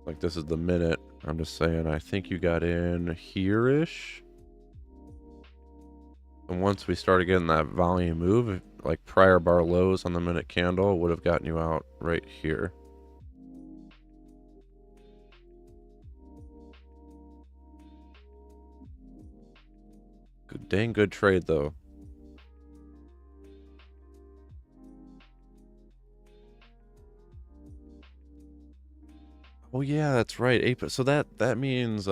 Like this is the minute. I'm just saying, I think you got in here-ish. And once we started getting that volume move, like prior bar lows on the minute candle would have gotten you out right here. Good, dang good trade though. Oh yeah, that's right. So that means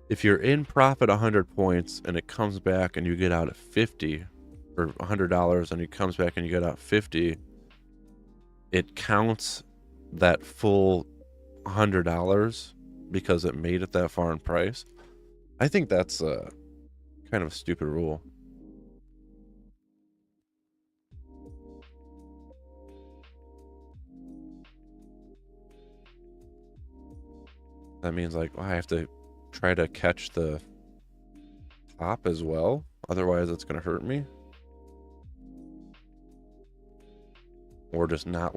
If you're in profit 100 points and it comes back and you get out at 50, or $100 and it comes back and you get out 50, it counts that full $100 because it made it that far in price. I think that's kind of a stupid rule. That means like I have to try to catch the top as well, otherwise it's going to hurt me. Or just not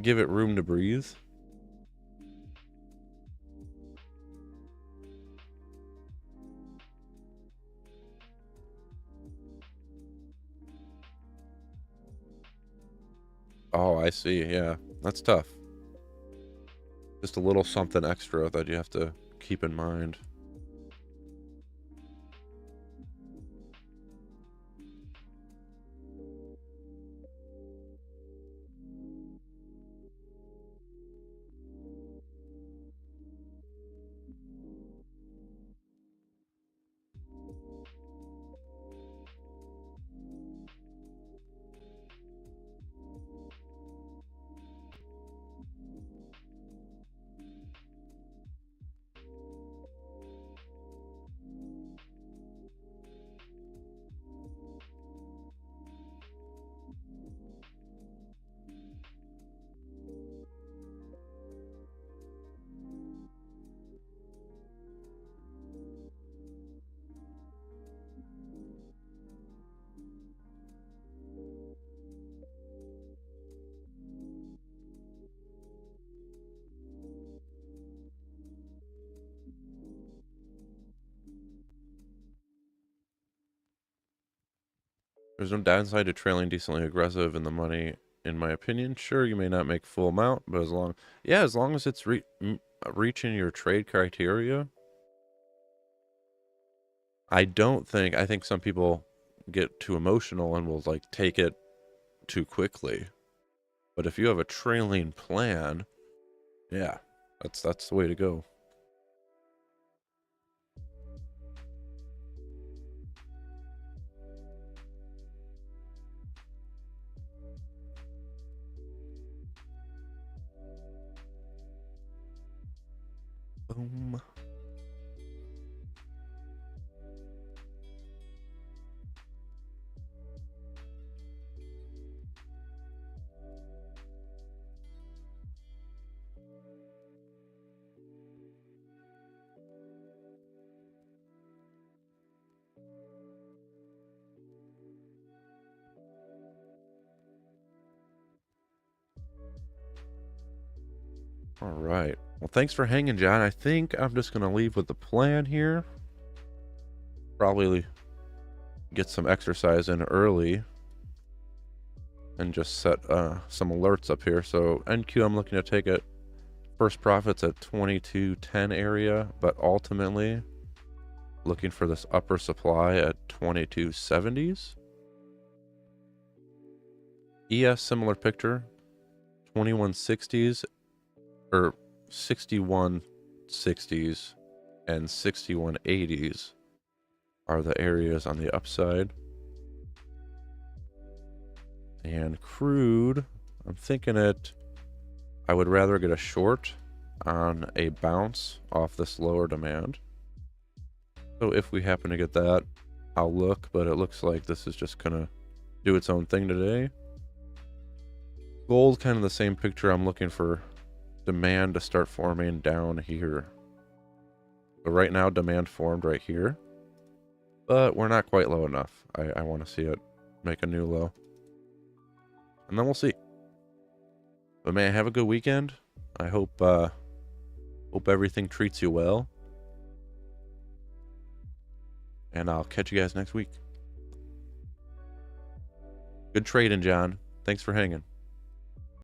give it room to breathe. Oh, I see. Yeah, that's tough. Just a little something extra that you have to keep in mind. There's no downside to trailing decently aggressive in the money, in my opinion. Sure, you may not make full amount, but as long as it's reaching your trade criteria. I think some people get too emotional and will like take it too quickly. But if you have a trailing plan, yeah, that's the way to go. Boom. All right. Well, thanks for hanging, John. I think I'm just going to leave with the plan here. Probably get some exercise in early and just set some alerts up here. So NQ, I'm looking to take it first profits at 2210 area, but ultimately looking for this upper supply at 2270s. ES, similar picture, 2160s or 6160s and 6180s are the areas on the upside. And crude, I'm thinking I would rather get a short on a bounce off this lower demand. So if we happen to get that, I'll look, but it looks like this is just gonna do its own thing today. Gold, kind of the same picture. I'm looking for demand to start forming down here. So right now, demand formed right here, but we're not quite low enough. I want to see it make a new low, and then we'll see. But man, have a good weekend. I hope everything treats you well, and I'll catch you guys next week. Good trading, John. Thanks for hanging.